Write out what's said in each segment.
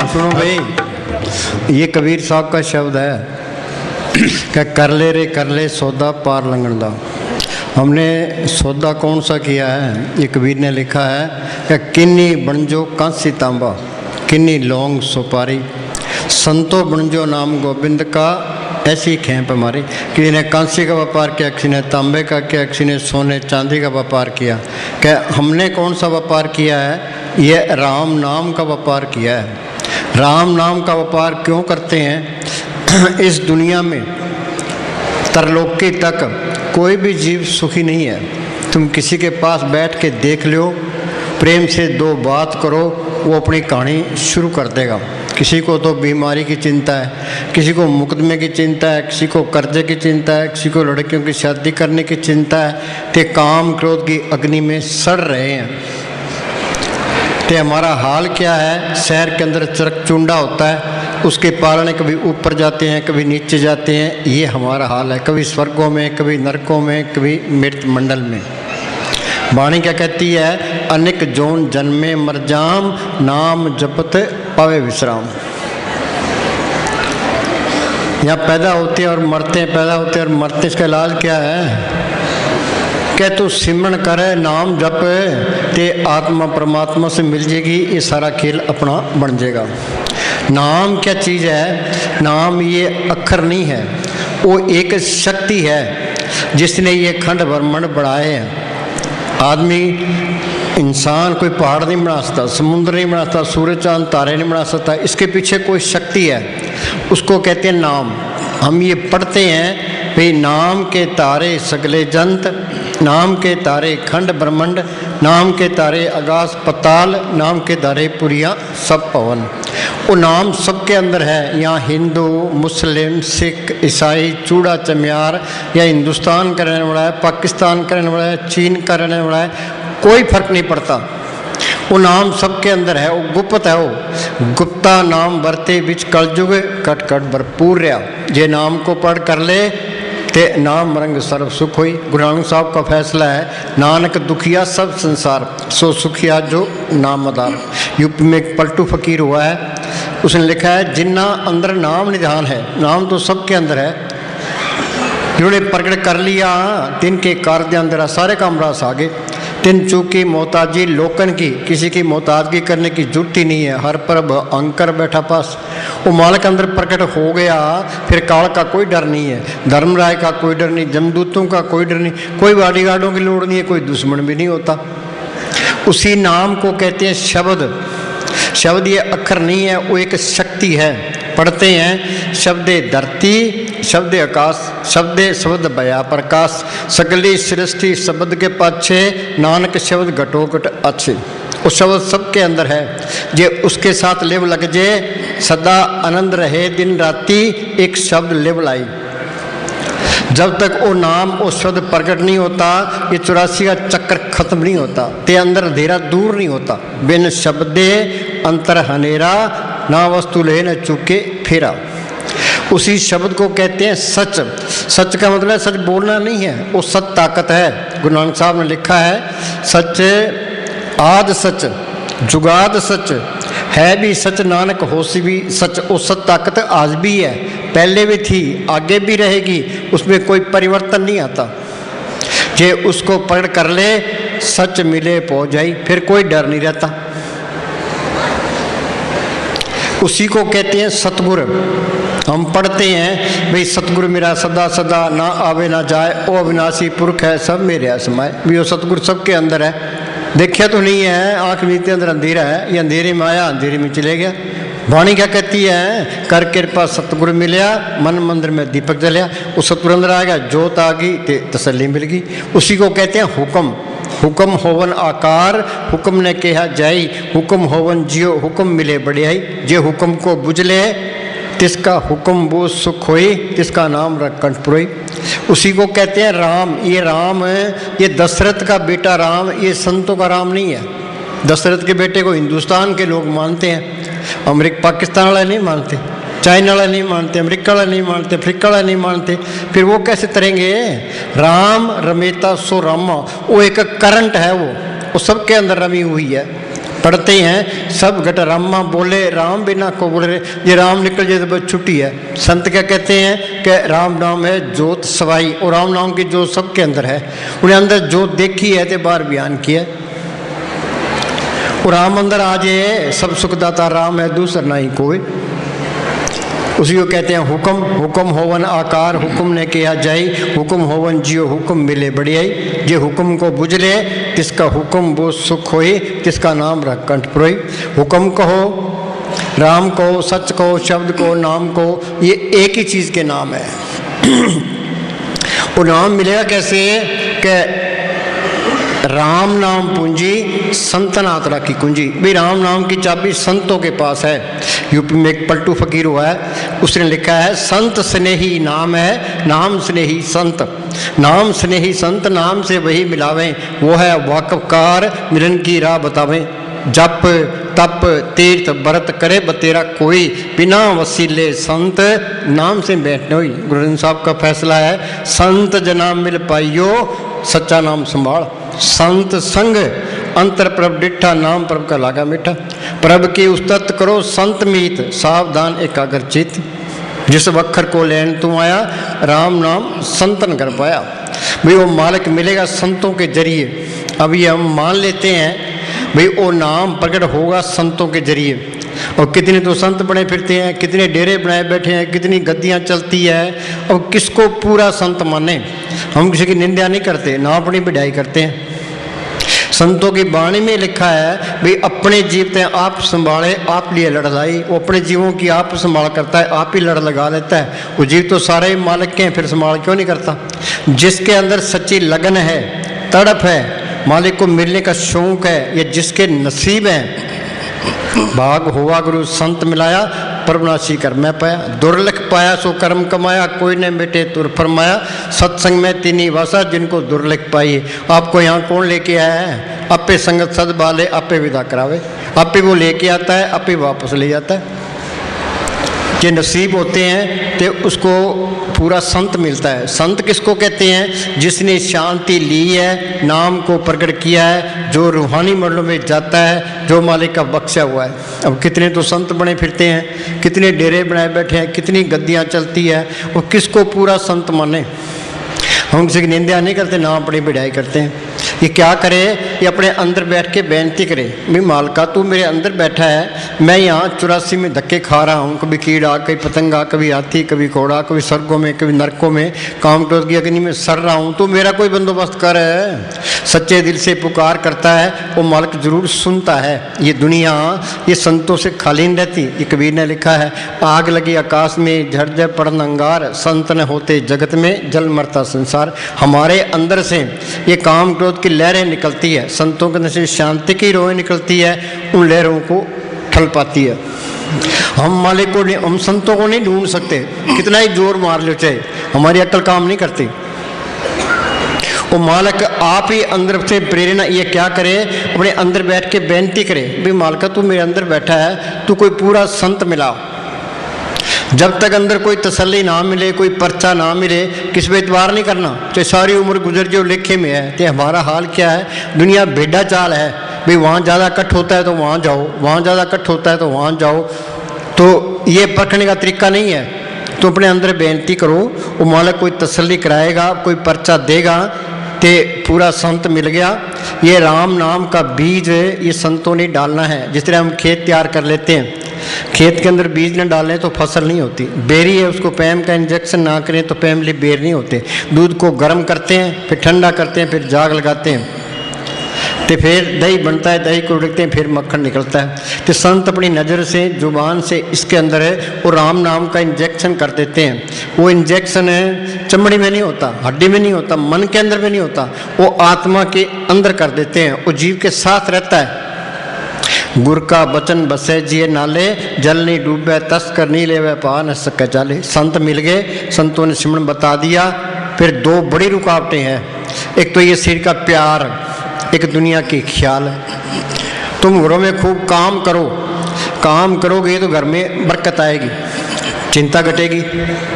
सुनो भाई, ये कबीर साहब का शब्द है कि कर ले सौदा पार लंघन दा। हमने सौदा कौन सा किया है? ये कबीर ने लिखा है कि किन्नी बनजो कांसी तांबा, किन्नी लौंग सुपारी, संतो बनजो नाम गोविंद का, ऐसी खेप हमारी। किसी ने कांसी का व्यापार किया, किसी ने तांबे का किया, किसी ने सोने चांदी का व्यापार किया। क्या हमने कौन सा व्यापार किया है? ये राम नाम का व्यापार किया है। राम नाम का व्यापार क्यों करते हैं? इस दुनिया में तरलोकी तक कोई भी जीव सुखी नहीं है। तुम किसी के पास बैठ के देख लो, प्रेम से दो बात करो, वो अपनी कहानी शुरू कर देगा। किसी को तो बीमारी की चिंता है, किसी को मुकदमे की चिंता है, किसी को कर्जे की चिंता है, किसी को लड़कियों की शादी करने की चिंता है। ते काम क्रोध की अग्नि में सड़ रहे हैं। ते हमारा हाल क्या है? शहर के अंदर चरक चुंडा होता है, उसके पालने कभी ऊपर जाते हैं, कभी नीचे जाते हैं। ये हमारा हाल है, कभी स्वर्गों में, कभी नरकों में, कभी मृत मंडल में। वाणी क्या कहती है? अनेक जोन जन्मे मर जाम, नाम जपत पावे विश्राम। यहाँ पैदा होते हैं और मरते हैं, पैदा होते हैं और मरते। इसका इलाज क्या है? क्या तू सिमरन करे, नाम जप, ते आत्मा परमात्मा से मिल जाएगी। ये सारा खेल अपना बन जाएगा। नाम क्या चीज़ है? नाम ये अक्षर नहीं है, वो एक शक्ति है जिसने ये खंड ब्रह्मांड बढ़ाए हैं। आदमी इंसान कोई पहाड़ नहीं बना सकता, समुद्र नहीं बना सकता, सूर्य चांद तारे नहीं बना सकता। इसके पीछे कोई शक्ति है, उसको कहते हैं नाम। हम ये पढ़ते हैं भाई, नाम के तारे सगले जंत, नाम के तारे खंड ब्रह्मांड, नाम के तारे आकाश पताल, नाम के तारे पुरिया सब पवन। वो नाम सबके अंदर है। यहाँ हिंदू, मुस्लिम, सिख, ईसाई, चूड़ा चमियार, या हिंदुस्तान का रहने वाला है, पाकिस्तान का रहने वाला है, चीन का रहने वाला है, कोई फर्क नहीं पड़ता। वो नाम सबके अंदर है, वो गुप्त है। वो गुप्ता नाम बरते बिच कलयुग, कट कट भरपूर रहा। जे नाम को पढ़ कर ले ते नाम रंग सर्व सुख हुई। गुरु नानक साहब का फैसला है, नानक दुखिया सब संसार, सो सुखिया जो नाम आधार। यूपी में एक पलटू फकीर हुआ है, उसने लिखा है, जिन्ना अंदर नाम निधान है। नाम तो सबके अंदर है, जिन्होंने प्रकट कर लिया तिन के कार्य अंदर सारे काम रास आगे। तिन चूकी मोहताजी लोकन की, किसी की मोहताजगी करने की जरूरत ही नहीं है। हर परब अंकर बैठा पास। वो मालिक अंदर प्रकट हो गया, फिर काल का कोई डर नहीं है, धर्मराय का कोई डर नहीं, जमदूतों का कोई डर नहीं, कोई बॉडीगार्डों की लोड़ नहीं है, कोई दुश्मन भी नहीं होता। उसी नाम को कहते हैं शब्द। शब्द ये अक्षर नहीं है, वो एक शक्ति है। पढ़ते हैं, शब्दे धरती, शब्दे आकाश, शब्दे शब्द भया प्रकाश, सगली सृष्टि शब्द के पाछे, नानक शब्द घटोघट अच्छे। वो शब्द सबके अंदर है। जे उसके साथ लेव लग जे, सदा आनंद रहे दिन राती, एक शब्द लेव लाई। जब तक वो नाम, वो शब्द प्रकट नहीं होता, ये 84 का चक्कर खत्म नहीं होता, ते अंदर अंधेरा दूर नहीं होता। बिन शब्दे अंतर हनेरा, ना वस्तु ले न चुके फेरा। उसी शब्द को कहते हैं सच। सच का मतलब है सच बोलना नहीं है, वो सच ताकत है। गुरु नानक साहब ने लिखा है, सच आद सच जुगाद सच, है भी सच नानक होसी भी सच। वो सच ताकत आज भी है, पहले भी थी, आगे भी रहेगी, उसमें कोई परिवर्तन नहीं आता। जे उसको पढ़ कर ले, सच मिले पहुँच जाई, फिर कोई डर नहीं रहता। उसी को कहते हैं सतगुर। हम पढ़ते हैं भाई, सतगुरु मेरा सदा सदा, ना आवे ना जाए, ओ अविनाशी पुरख है सब मेरे समाय। भी वो सतगुरु सबके अंदर है, देखा तो नहीं है, आँख नीचे अंदर अंधेरा है, ये अंधेरे में आया अंधेरे में चले गया। वाणी क्या कहती है? कर कृपा सतगुरु मिलया, मन मंदिर में दीपक जलिया। वो सतगुरु अंदर आ गया, जोत आ गई, तसल्ली मिल गई। उसी को कहते हैं हुक्म। हुक्म होवन आकार, हुक्म ने कहा जाई, हुक्म होवन जियो, हुक्म मिले बढ़ियाई। जे हुक्म को बुझले, तिसका हुक्म वो सुख होई, तिसका नाम रख कंठ पुरोई। उसी को कहते हैं राम। ये राम, ये दशरथ का बेटा राम, ये संतों का राम नहीं है। दशरथ के बेटे को हिंदुस्तान के लोग मानते हैं, अमेरिका पाकिस्तान वाले नहीं मानते, चाइना वाले नहीं मानते, अमेरिका वाले नहीं मानते, अफ्रीका वाले नहीं मानते। फिर वो कैसे तरेंगे? राम रमेता सो रामा, वो एक करंट है, वो सबके अंदर रमी हुई है। पढ़ते ही हैं सब घट रामा बोले राम बिना को बोले, ये राम निकल जाए तो बस छुट्टी है। संत क्या कहते हैं कि राम नाम है जोत सवाई, और राम नाम की जोत सबके अंदर है। उन्हें अंदर जोत देखी है तो बाहर बयान किया, और राम अंदर आ जाए सब सुखदाता राम है दूसरा नहीं कोई। उसी को कहते हैं हुक्म, हुक्म होवन आकार हुक्म ने किया जाई, हुक्म होवन जियो हुक्म मिले बढ़ियाई। जे हुक्म को बुझले तिसका हुक्म वो सुख होई, तिसका नाम रख कंठ पुरोई। हुक्म कहो, राम को, सच को, शब्द को, नाम को, ये एक ही चीज़ के नाम है। वो नाम मिलेगा कैसे कि राम नाम पूंजी संतन आत्रा की कुंजी। भाई राम नाम की चाबी संतों के पास है। यूपी में एक पलटू फकीर हुआ है, उसने लिखा है संत स्नेही नाम है, नाम स्नेही संत। नाम स्नेही संत नाम से वही मिलावें, वो है वाकफकार मिलन की राह बतावें। जप तप तीर्थ व्रत करे बतेरा कोई, बिना वसीले संत नाम से बैठने हुई। गुरु ग्रंथ साहब का फैसला है संत जना मिल पाइयो सच्चा नाम संभाल। संत संग अंतर प्रभ डिठा, नाम प्रभ का लागा मीठा। प्रभ की उस्तत करो संत मीत, सावधान एकाग्र चित। जिस वक्खर को लेन तू आया, राम नाम संतन कर पाया। भाई वो मालिक मिलेगा संतों के जरिए। अब ये हम मान लेते हैं भाई वो नाम प्रकट होगा संतों के जरिए। और कितने तो संत बने फिरते हैं, कितने डेरे बनाए बैठे हैं, कितनी गद्दियाँ चलती है। और किसको पूरा संत माने? हम किसी की निंदा नहीं करते, ना अपनी बढ़ाई करते हैं। संतों की वाणी में लिखा है भाई अपने जीव ते आप संभाले आप लिए लड़ लाई। वो अपने जीवों की आप संभाल करता है, आप ही लड़ लगा लेता है। वो जीव तो सारे मालिक के हैं, फिर संभाल क्यों नहीं करता? जिसके अंदर सच्ची लगन है, तड़प है, मालिक को मिलने का शौक है, ये जिसके नसीब है। भाग हुआ गुरु संत मिलाया, परमनाशी कर मैं पाया। दुर्लख पाया सो कर्म कमाया, कोई न बेटे तुर फरमाया। सत्संग में तीनी वासा जिनको दुर्लख पाई। आपको यहाँ कौन लेके आया है? आपे संगत सद बाले, आपे विदा करावे। आपे वो लेके आता है, आपे वापस ले जाता है। के नसीब होते हैं तो उसको पूरा संत मिलता है। संत किसको कहते हैं? जिसने शांति ली है, नाम को प्रकट किया है, जो रूहानी मंडलों में जाता है, जो मालिक का बख्शा हुआ है। अब कितने तो संत बने फिरते हैं, कितने डेरे बनाए बैठे हैं, कितनी गद्दियाँ चलती है, और किसको पूरा संत माने? हम किसी की निंदा नहीं करते, ना अपनी बढ़ाई करते हैं। ये क्या करे? ये अपने अंदर बैठ के बेनती करे, भाई मालका तू मेरे अंदर बैठा है, मैं यहाँ 84 में धक्के खा रहा हूँ। कभी कीड़ा, कभी पतंगा, कभी हाथी, कभी घोड़ा, कभी स्वर्गों में, कभी नरकों में, काम क्रोध की अग्नि में सड़ रहा हूँ। तो मेरा कोई बंदोबस्त कर। सच्चे दिल से पुकार करता है, वो मालिक जरूर सुनता है। ये दुनिया ये संतों से खाली नहीं रहती। ये कबीर ने लिखा है, आग लगी आकाश में झड़ जाए पड़न अंगार, संत न होते जगत में जल मरता संसार। हमारे अंदर से ये काम क्रोध की लहरें निकलती है, संतों के अंदर से शांति की रोएं निकलती है, उन लहरों को ठल पाती है। हम मालिक को नहीं, हम संतों को नहीं ढूंढ सकते, कितना ही जोर मार लो चाहे, हमारी अक्ल काम नहीं करती। वो मालिक आप ही अंदर से प्रेरणा ये क्या करे? अपने अंदर बैठ के बेनती करे, भाई मालिका तू मेरे अंदर बैठा है, तू कोई पूरा संत मिला। जब तक अंदर कोई तसल्ली ना मिले, कोई पर्चा ना मिले, किस पे इतबार नहीं करना। चाहे सारी उम्र गुजर जो लेखे में है। तो हमारा हाल क्या है? दुनिया भेड़ा चाल है, भाई वहाँ ज़्यादा इकट्ठ होता है तो वहाँ जाओ, वहाँ ज़्यादा इकट्ठ होता है तो वहाँ जाओ। तो ये परखने का तरीका नहीं है। तो अपने अंदर बेनती करो, वो मालिक कोई तसल्ली कराएगा, कोई पर्चा देगा, ते पूरा संत मिल गया। ये राम नाम का बीज ये संतों ने डालना है। जिस तरह हम खेत तैयार कर लेते हैं, खेत के अंदर बीज न डालें तो फसल नहीं होती। बेरी है, उसको पैम का इंजेक्शन ना करें तो पैम लिए बेर नहीं होते। दूध को गर्म करते हैं, फिर ठंडा करते हैं, फिर जाग लगाते हैं, तो फिर दही बनता है, दही को उड़कते हैं, फिर मक्खन निकलता है। तो संत अपनी नज़र से, जुबान से इसके अंदर है वो राम नाम का इंजेक्शन कर देते हैं। वो इंजेक्शन है चमड़ी में नहीं होता, हड्डी में नहीं होता, मन के अंदर में नहीं होता, वो आत्मा के अंदर कर देते हैं। वो जीव के साथ रहता है। गुर का बचन बसे जिए नाले, जल नहीं डूबे तस्कर नहीं ले वह पा न सके चाले। संत मिल गए, संतों ने सिमरन बता दिया। फिर दो बड़ी रुकावटें हैं, एक तो ये शरीर का प्यार, एक दुनिया की ख्याल। तुम घरों में खूब काम करो, काम करोगे तो घर में बरकत आएगी, चिंता घटेगी,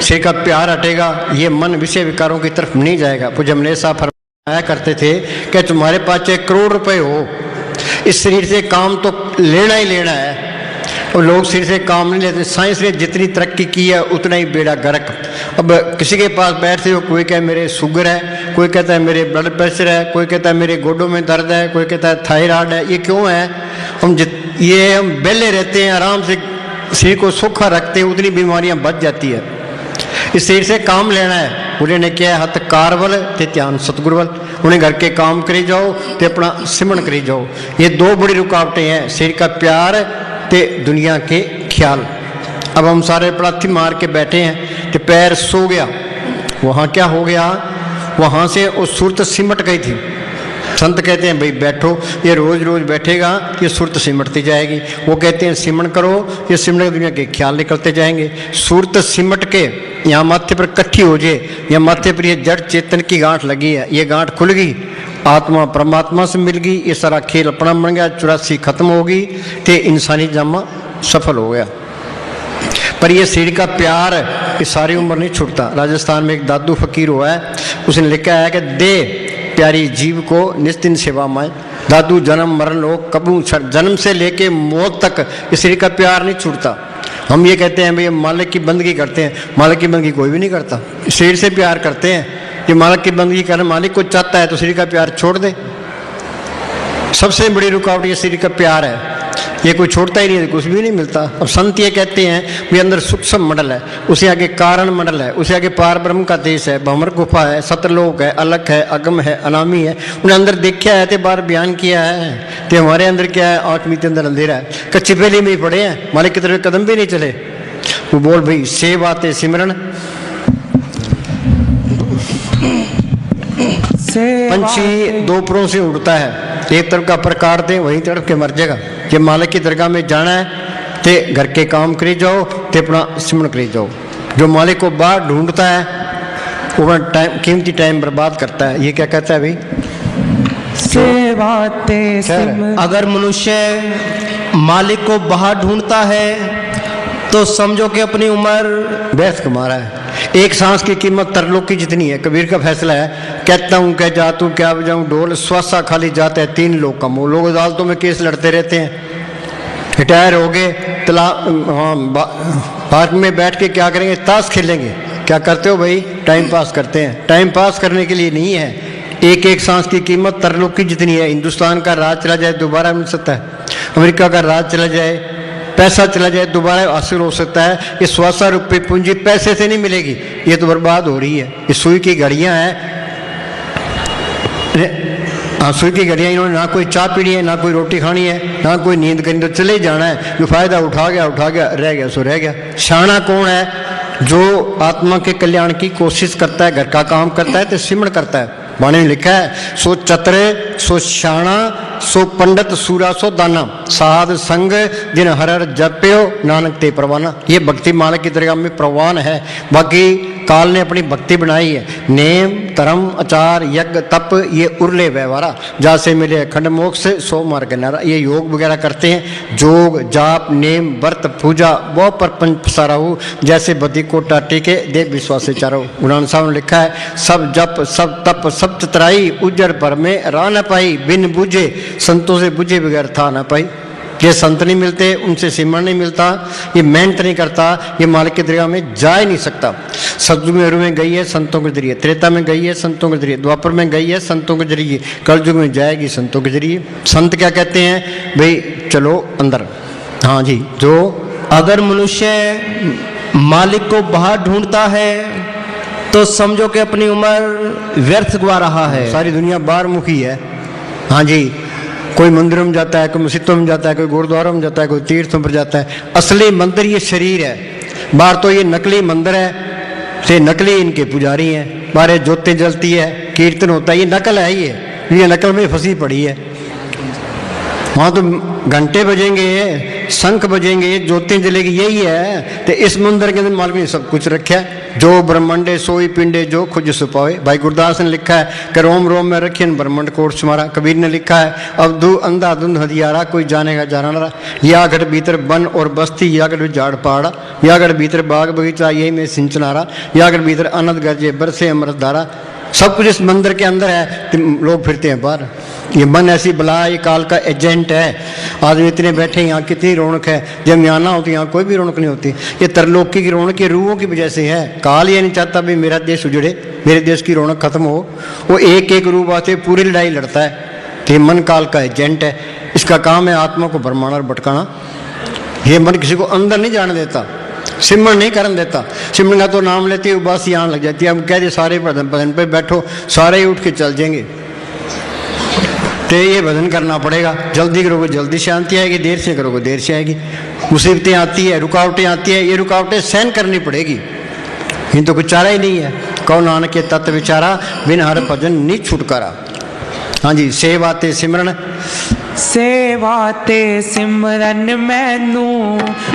शरीर का प्यार हटेगा, ये मन विषय विकारों की तरफ नहीं जाएगा। पूज्य अमलेश साहब फरमाया करते थे कि तुम्हारे पास 1 करोड़ रुपए हो, इस शरीर से काम तो लेना ही लेना है, और लोग शरीर से काम नहीं लेते। साइंस ने जितनी तरक्की की है उतना ही बेड़ा गर्क। अब किसी के पास बैठते हो, कोई कहे मेरे शुगर है, कोई कहता है मेरे ब्लड प्रेशर है, कोई कहता है मेरे गोडों में दर्द है, कोई कहता है थायराइड है। ये क्यों है? हम बेले रहते हैं, आराम से शरीर को सूखा रखते हैं, उतनी बीमारियां बच जाती है। इस शरीर से काम लेना है। उन्होंने क्या है, हथ कारवल ते ध्यान सतगुरुवल। उन्हें घर के काम करी जाओ तो अपना सिमरन करी जाओ। ये दो बड़ी रुकावटें हैं, शरीर का प्यार ते दुनिया के ख्याल। अब हम सारे पलाथी मार के बैठे हैं तो पैर सो गया, वहाँ क्या हो गया, वहाँ से उस सुरत सिमट गई थी। संत कहते हैं भाई बैठो, ये रोज रोज बैठेगा ये सुरत सिमटती जाएगी। वो कहते हैं सिमरन करो, ये सिमरन दुनिया के ख्याल निकलते जाएंगे। सुरत सिमट के यहाँ माथे पर इकट्ठी हो जाए, या माथे पर ये जड़ चेतन की गांठ लगी है, ये गांठ खुल गई, आत्मा परमात्मा से मिल गई, ये सारा खेल अपना बन गया, 84 खत्म होगी तो इंसानी जामा सफल हो गया। पर ये शरीर का प्यार ये सारी उम्र नहीं छूटता। राजस्थान में एक दादू फकीर हुआ है, उसने लिखा है कि दे प्यारी जीव को निस्दिन सेवा में। दादू जन्म मरण लोग कबू जन्म से लेके मौत तक इस शरीर का प्यार नहीं छूटता। हम ये कहते हैं भाई मालिक की बंदगी करते हैं, मालिक की बंदगी कोई भी नहीं करता, शरीर से प्यार करते हैं। ये मालिक की बंदगी करना, मालिक को चाहता है तो शरीर का प्यार छोड़ दे। सबसे बड़ी रुकावट ये शरीर का प्यार है, ये कोई छोड़ता ही नहीं है, कुछ भी नहीं मिलता। अब संत ये कहते हैं भी अंदर सूक्ष्म मंडल है, उसे आगे कारण मंडल है, उसे आगे पार ब्रह्म का देश है, भंवर गुफा है, सतलोक है, अलख है, अगम है, अनामी है। उन्हें अंदर देखा है तो बार बयान किया है तो हमारे अंदर क्या है, आत्मी के अंदर अंधेरा है, कच्ची पहली में ही पड़े हैं, मालिक की तरफ कदम भी नहीं चले। वो बोल भाई से बातें सिमरन। पंछी दो पुरों से उड़ता है, एक तरफ का प्रकार दे वहीं तरफ के मर जाएगा। ये मालिक की दरगाह में जाना है ते घर के काम करी जाओ ते अपना सिमरन करी जाओ। जो मालिक को बाहर ढूंढता है वो अपना टाइम, कीमती टाइम बर्बाद करता है। ये क्या कहता है भाई, अगर मनुष्य मालिक को बाहर ढूंढता है तो समझो कि अपनी उम्र व्यर्थ कमा रहा है। एक सांस की कीमत तरलोक की जितनी है। कबीर का फैसला है, कहता हूँ कह जातू क्या बजाऊँ ढोल, श्वासा खाली जाता है 3 लोग कम। वो लोग अदालतों में केस लड़ते रहते हैं, रिटायर हो गए, पार्क में बैठ के क्या करेंगे, ताश खेलेंगे। क्या करते हो भाई, टाइम पास करते हैं। टाइम पास करने के लिए नहीं है, एक एक सांस की कीमत तरलोक की जितनी है। हिंदुस्तान का राज चला जाए दोबारा मिल सकता है, अमेरिका का राज चला जाए, पैसा चला जाए दोबारा हासिल हो सकता है। ये 100 रुपये पूंजी पैसे से नहीं मिलेगी, ये तो बर्बाद हो रही है। ये सुई की घड़ियां हैं, हाँ सुई की घड़ियां। इन्होंने ना कोई चाय पीनी है, ना कोई रोटी खानी है, ना कोई नींद करनी, तो चले ही जाना है। जो फायदा उठा गया, रह गया सो रह गया। शाना कौन है, जो आत्मा के कल्याण की कोशिश करता है, घर का काम करता है तो सिमरन करता है। वाणी में लिखा है, सो चतरे सो शाना सो पंडित सूरा सो दाना, साध संग जिन हर हर जप्यो नानक ते प्रवाना। ये भक्ति मालिक की दरगाह में प्रवान है। बाकी काल ने अपनी भक्ति बनाई है, नेम धर्म आचार यज्ञ तप ये उर्ले व्यवहारा, जैसे मिले अखंड मोक्ष सो मार्ग नारा। ये योग वगैरह करते हैं, जोग जाप नेम व्रत पूजा वो परपंच पसारा हो, जैसे बदी को टाटे के देव विश्वास से चारो। गुरु साहब ने लिखा है, सब जप सब तप सब चतराई, उजर पर में राह न पाई, बिन बुझे संतों से बुझे बगैर था न पाई। ये संत नहीं मिलते, उनसे सिमरन नहीं मिलता, ये मेहनत नहीं करता, ये मालिक की दरगाह में जा ही नहीं सकता। सतयुग में गई है संतों के जरिए, त्रेता में गई है संतों के जरिए, द्वापर में गई है संतों के जरिए, कलयुग में जाएगी संतों के जरिए। संत क्या कहते हैं भाई, चलो अंदर। हाँ जी, जो अगर मनुष्य मालिक को बाहर ढूंढता है तो समझो कि अपनी उम्र व्यर्थ गवा रहा है। सारी दुनिया बाहर मुखी है। हाँ जी, कोई मंदिरों में जाता है, कोई मस्जिदों में जाता है, कोई गुरुद्वारों में जाता है, कोई तीर्थों पर जाता है। असली मंदिर ये शरीर है, बाहर तो ये नकली मंदिर है, से नकली इनके पुजारी हैं। बाहर ज्योतें जलती है, कीर्तन होता है, ये नकल है, ये नकल में फंसी पड़ी है। वहाँ तो घंटे बजेंगे, शंख बजेंगे, ज्योतें जलेगी, यही है। तो इस मंदिर के अंदर मालिक ने सब कुछ रखा है, जो ब्रह्मंडे सोई पिंडे जो खुद सुपावे। भाई गुरदास ने लिखा है कि रोम रोम में रखिए ब्रह्मंड कोट सुमारा। कबीर ने लिखा है, अब दू अंधा धुंध हदियारा, कोई जानेगा जाना रहा। या गढ़ भीतर वन और बस्ती, या गढ़ झाड़ पहाड़ा, या गढ़ भीतर बाग बगीचा, यही में सिंचनारा, या गढ़ भीतर अनंत गरजे बरसे अमृत धारा। सब कुछ इस मंदिर के अंदर है, तो लोग फिरते हैं बाहर। ये मन ऐसी बला, ये काल का एजेंट है। आदमी इतने बैठे, यहाँ कितनी रौनक है, जब यहाँ ना होती यहाँ कोई भी रौनक नहीं होती। ये तरलोकी की रौनक ये रूहों की वजह से है। काल ये नहीं चाहता भी मेरा देश उजड़े, मेरे देश की रौनक खत्म हो। वो एक एक रूप आते पूरी लड़ाई लड़ता है। तो ये मन काल का एजेंट है। इसका काम है आत्मा को भरमाना और भटकाना। ये मन किसी को अंदर नहीं जाने देता, सिमरण नहीं करने देता। सिमरण का तो नाम लेती है बस यहाँ लग जाती है। हम कह दे सारे भजन पे बैठो, सारे ही उठ के चल जाएंगे। तो ये भजन करना पड़ेगा। जल्दी करोगे जल्दी शांति आएगी, देर से करोगे देर से आएगी। मुसीबतें आती है, रुकावटें आती है, ये रुकावटें सहन करनी पड़ेगी। इन तो कुछ चारा ही नहीं है। कहो नानक के तत्व विचारा, बिन हर भजन नी छुटकारा। हाँ जी, सेवा ते सिमरन, सेवा ते सिमरन मैनू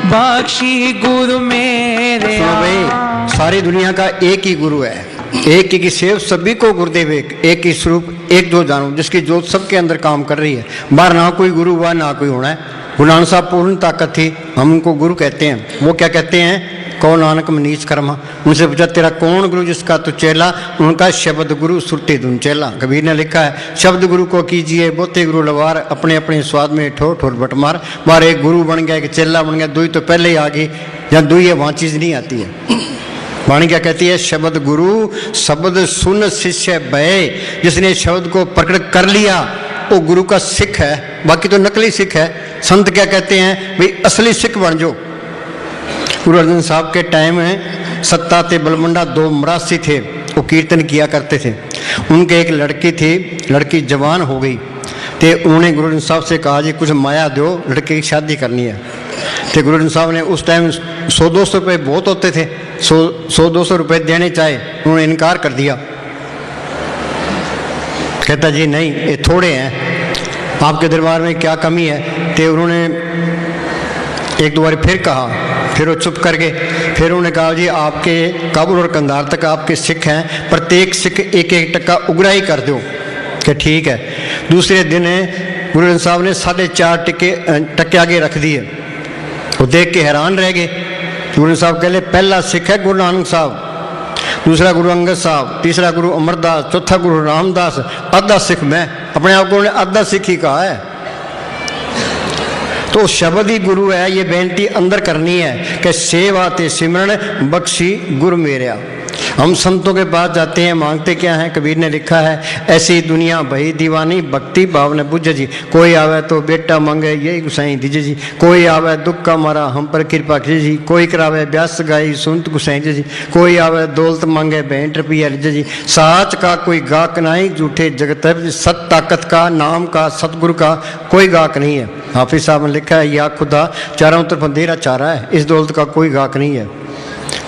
बख्शी गुरु मेरे। सुनो भाई, सारी दुनिया का एक ही गुरु है, एक ही की सेव सभी को गुरुदेव एक ही स्वरूप, एक जो जानो, जिसकी जोत सबके अंदर काम कर रही है। बाहर ना कोई गुरु हुआ ना कोई होना है। गुरु नानक साहब पूर्ण ताकत थी, हम उनको गुरु कहते हैं। वो क्या कहते हैं? कहो नानक मनीष कर्मा। उनसे पूछा तेरा कौन गुरु जिसका तू चेला? उनका शब्द गुरु सुरती धुन चेला। कबीर ने लिखा है शब्द गुरु को कीजिए बोते गुरु लवार, अपने अपने स्वाद में ठोर ठोर बटमार। बार एक गुरु बन गया, एक चेला बन गया, दुई तो पहले ही आ गई। जहाँ दुई है वहाँ चीज़ नहीं आती है। वाणी क्या कहती है? शब्द गुरु शब्द सुन शिष्य भय। जिसने शब्द को प्रकट कर लिया वो गुरु का सिख है, बाकी तो नकली सिख है। संत क्या कहते हैं? भाई असली सिख बन जाओ। गुरु अर्जन साहब के टाइम में सत्ता ते बलमुंडा दो मरासी थे, वो कीर्तन किया करते थे। उनके एक लड़की थी, लड़की जवान हो गई। तो उन्होंने गुरु अर्जन साहब से कहा जी कुछ माया दो, लड़के की शादी करनी है। तो गुरु अर्जन साहब ने उस टाइम 100-200 रुपये बहुत होते थे, 100-200 रुपये देने चाहे, उन्होंने इनकार कर दिया। कहता जी नहीं ये थोड़े हैं, आपके दरबार में क्या कमी है? तो उन्होंने एक दो बार फिर कहा, फिर वो चुप कर गए। फिर उन्होंने कहा जी आपके काबुल और कंधार तक आपके सिख हैं, प्रत्येक सिख एक एक टक्का उगराही कर दो। कि ठीक है। दूसरे दिन गुरु अर्जन साहब ने 4.5 टक्के आगे रख दिए। वो देख के हैरान रह गए। गुरु साहब कह ले पहला सिख है गुरु नानक साहब, दूसरा गुरु अंगद साहब, तीसरा गुरु अमरदास, चौथा गुरु रामदास, आधा सिख मैं। अपने आप को उन्होंने आधा सिख ही कहा है। तो शब्द ही गुरु है। ये बेनती अंदर करनी है कि सेवा ते सिमरन बख्शी गुरु मेरा। हम संतों के पास जाते हैं, मांगते क्या हैं? कबीर ने लिखा है ऐसी दुनिया भई दीवानी, भक्ति भाव ने बुझ जी। कोई आवे तो बेटा मांगे यही गुसाई दीजिए जी। कोई आवे दुख का मारा हम पर कृपा कीजिए जी। कोई करावे ब्यास गाई सुनत गुसाई जी। कोई आवे दौलत मांगे भेंट रुपया लीजिए जी। साच का कोई गाक नहीं, झूठे जगत है। सत ताकत का, नाम का, सतगुरु का कोई गाक नहीं है। हाफिज साहब ने लिखा है या खुदा चारों तरफ अंधेरा चारा है, इस दौलत का कोई गाक नहीं है।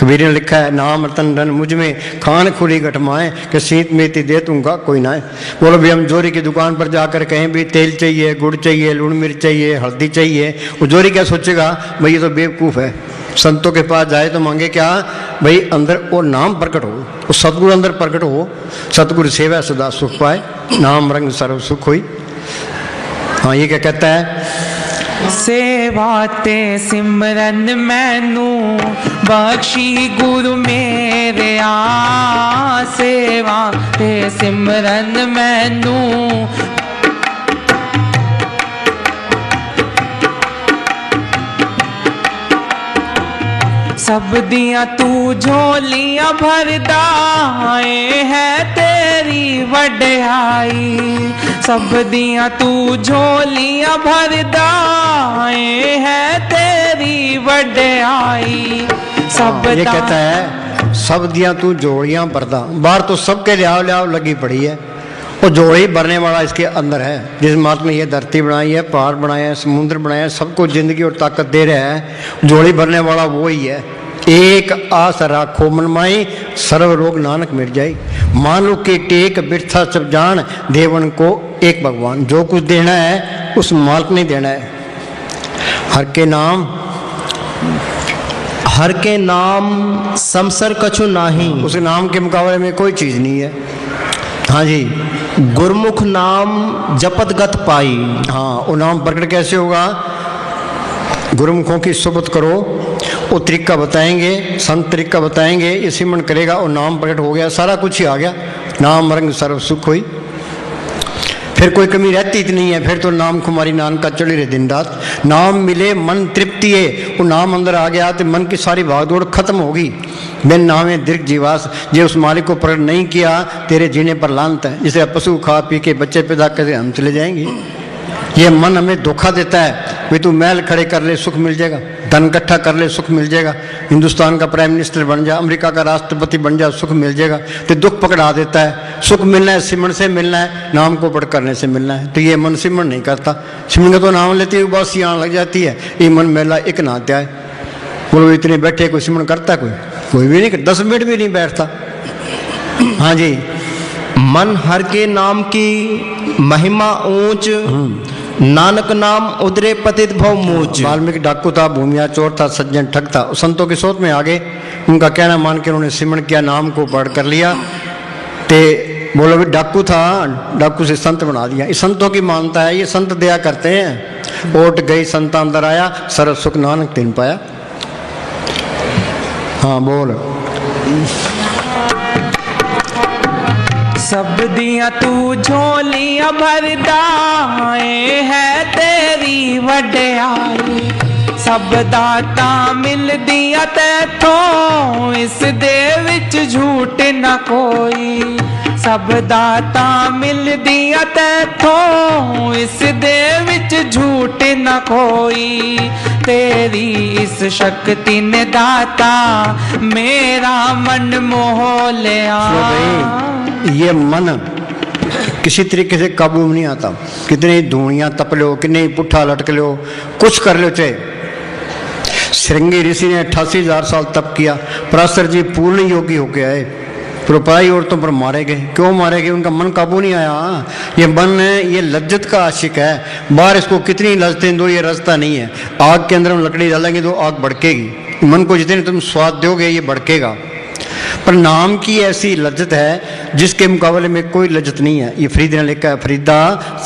कबीर ने लिखा है नाम रतन धन मुझ में, खान खुली घटमाए कि सीत मेथी दे दूंगा कोई ना है। बोलो भी हम जोरी की दुकान पर जाकर कहें भी तेल चाहिए, गुड़ चाहिए, लूण मिर्च चाहिए, हल्दी चाहिए, वो जोरी क्या सोचेगा? भाई ये तो बेवकूफ़ है। संतों के पास जाए तो मांगे क्या? भाई अंदर वो नाम प्रकट हो, वो सतगुरु अंदर प्रकट हो। सतगुरु सेवा सदा सुख पाए, नाम रंग सर्व सुख हुई। हाँ ये क्या कहता है? सेवा ते सिमरन मैनू बख्शी गुरु मेरे। सेवा ते सिमरन मैनू सब दिया तू झोलियां भरदा है तेरी वड्याई। सब दिया तू झोलियां भरदा है तेरी वड्याई। सब ये कहता है सब दिया तू झोलियां भरदा। बाहर तो सबके लियाव लियाव लगी पड़ी है, वो झोली भरने वाला इसके अंदर है। जिस मात ने ये धरती बनाई है, पहाड़ बनाया है, समुद्र बनाया है, सबको जिंदगी और ताकत दे रहा है। झोली भरने वाला वो ही है। एक आस राखो मन माई, सर्व रोग नानक मिट जाई। मानो के टेक बिरथा सब जान, देवन को एक भगवान। जो कुछ देना है उस मालिक ने देना है। हर के नाम समसर कछु नाही, उस नाम के मुकाबले में कोई चीज़ नहीं है। हाँ जी, गुरमुख नाम जपत गत पाई। हाँ वो नाम प्रकट कैसे होगा? गुरुमुखों की सोबत करो, वो तरीका बताएंगे, संत तरीका बताएंगे, ये सिमरन करेगा और नाम प्रकट हो गया, सारा कुछ ही आ गया। नाम रंग सर्व सुख हुई। फिर कोई कमी रहती ही नहीं है, फिर तो नाम कुमारी नानका चढ़ी रहे दिन रात। नाम मिले मन तृप्ति है, वो नाम अंदर आ गया तो मन की सारी भागदौड़ खत्म होगी। बिन नामे दीर्घ जीवास, जे उस मालिक को प्रकट नहीं किया तेरे जीने पर लानत है। जैसे पशु खा पी के बच्चे पैदा करके हम चले जाएंगे। ये मन हमें धोखा देता है, वे तू महल खड़े कर ले सुख मिल जाएगा, धन इकट्ठा कर ले सुख मिल जाएगा, हिंदुस्तान का प्राइम मिनिस्टर बन जा, अमेरिका का राष्ट्रपति बन जा सुख मिल जाएगा। तो दुख पकड़ा देता है। सुख मिलना है सिमरन से मिलना है, नाम को पढ़ करने से मिलना है। तो ये मन सिमरन नहीं करता, सिमरन का तो नाम लेते ही बस यहाँ लग जाती है। ये मन मेला एक नात्या है। बोलो इतने बैठे कोई सिमरन करता, कोई भी नहीं, 10 मिनट भी नहीं बैठता। हाँ जी, मन हर के नाम की महिमा ऊंच, नानक नाम उदरे पतित भव मूच। वाल्मीकि डाकू था, भूमिया चोर था, सज्जन ठग था। संतों की सोच में आगे उनका कहना मान के उन्होंने सिमरन किया, नाम को पढ़ कर लिया। ते बोलो भी डाकू था, डाकू से संत बना दिया। इस संतों की मानता है, ये संत दया करते हैं। ओट गई संता अंदर आया, सरस सुख नानक तिन पाया। हाँ बोल। सब दिया तू झोलियां भरदा है तेरी वड्याई। सब दाता मिल दिया तैथों, इस दे विच झूठ न कोई। सब दाता मिल दिया तैथों, इस दे विच झूठ न कोई। तेरी इस शक्ति ने दाता मेरा मन मोह लिया। ये मन किसी तरीके से काबू में नहीं आता। कितने ही धूणियाँ तप लो, कितने ही पुट्ठा लटक लो, कुछ कर लो चाहे। श्रृंगी ऋषि ने 88,000 साल तप किया, पराशर जी पूर्ण योगी होके आए, पराई औरतों पर मारे गए। क्यों मारे गए? उनका मन काबू नहीं आया। ये मन ये लज्जत का आशिक है। बाहर इसको कितनी लज्जतें दो, ये रजता नहीं है। आग के अंदर हम लकड़ी डालेंगे तो आग भड़केगी। मन को जितने तुम स्वाद दोगे ये भड़केगा। पर नाम की ऐसी लज्जत है जिसके मुकाबले में कोई लज्जत नहीं है। ये फरीद ने लिखा है, फरीदा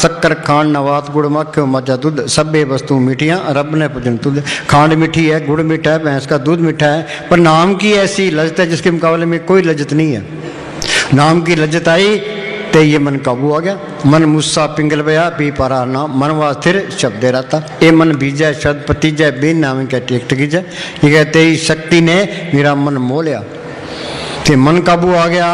शक्कर खांड नवात गुड़ मक्खियों मज्जा दूध, सभे वस्तु मीठियाँ रब ने पूजन तुद। खांड मीठी है, गुड़ मीठा है, भैंस का दूध मीठा है, पर नाम की ऐसी लज्जत है जिसके मुकाबले में कोई लज्जत नहीं है। नाम की लज्जत आई तो ये मन काबू आ गया। मन मुस्सा पिंगल बया पी पारा नाम, मन वा स्थिर शब्द रहता। ए मन बीजा शब्द पतीजा बेन नाम क्या टेक टकीजा। ये कहते ही शक्ति ने मेरा मन मोह लिया। ते मन काबू आ गया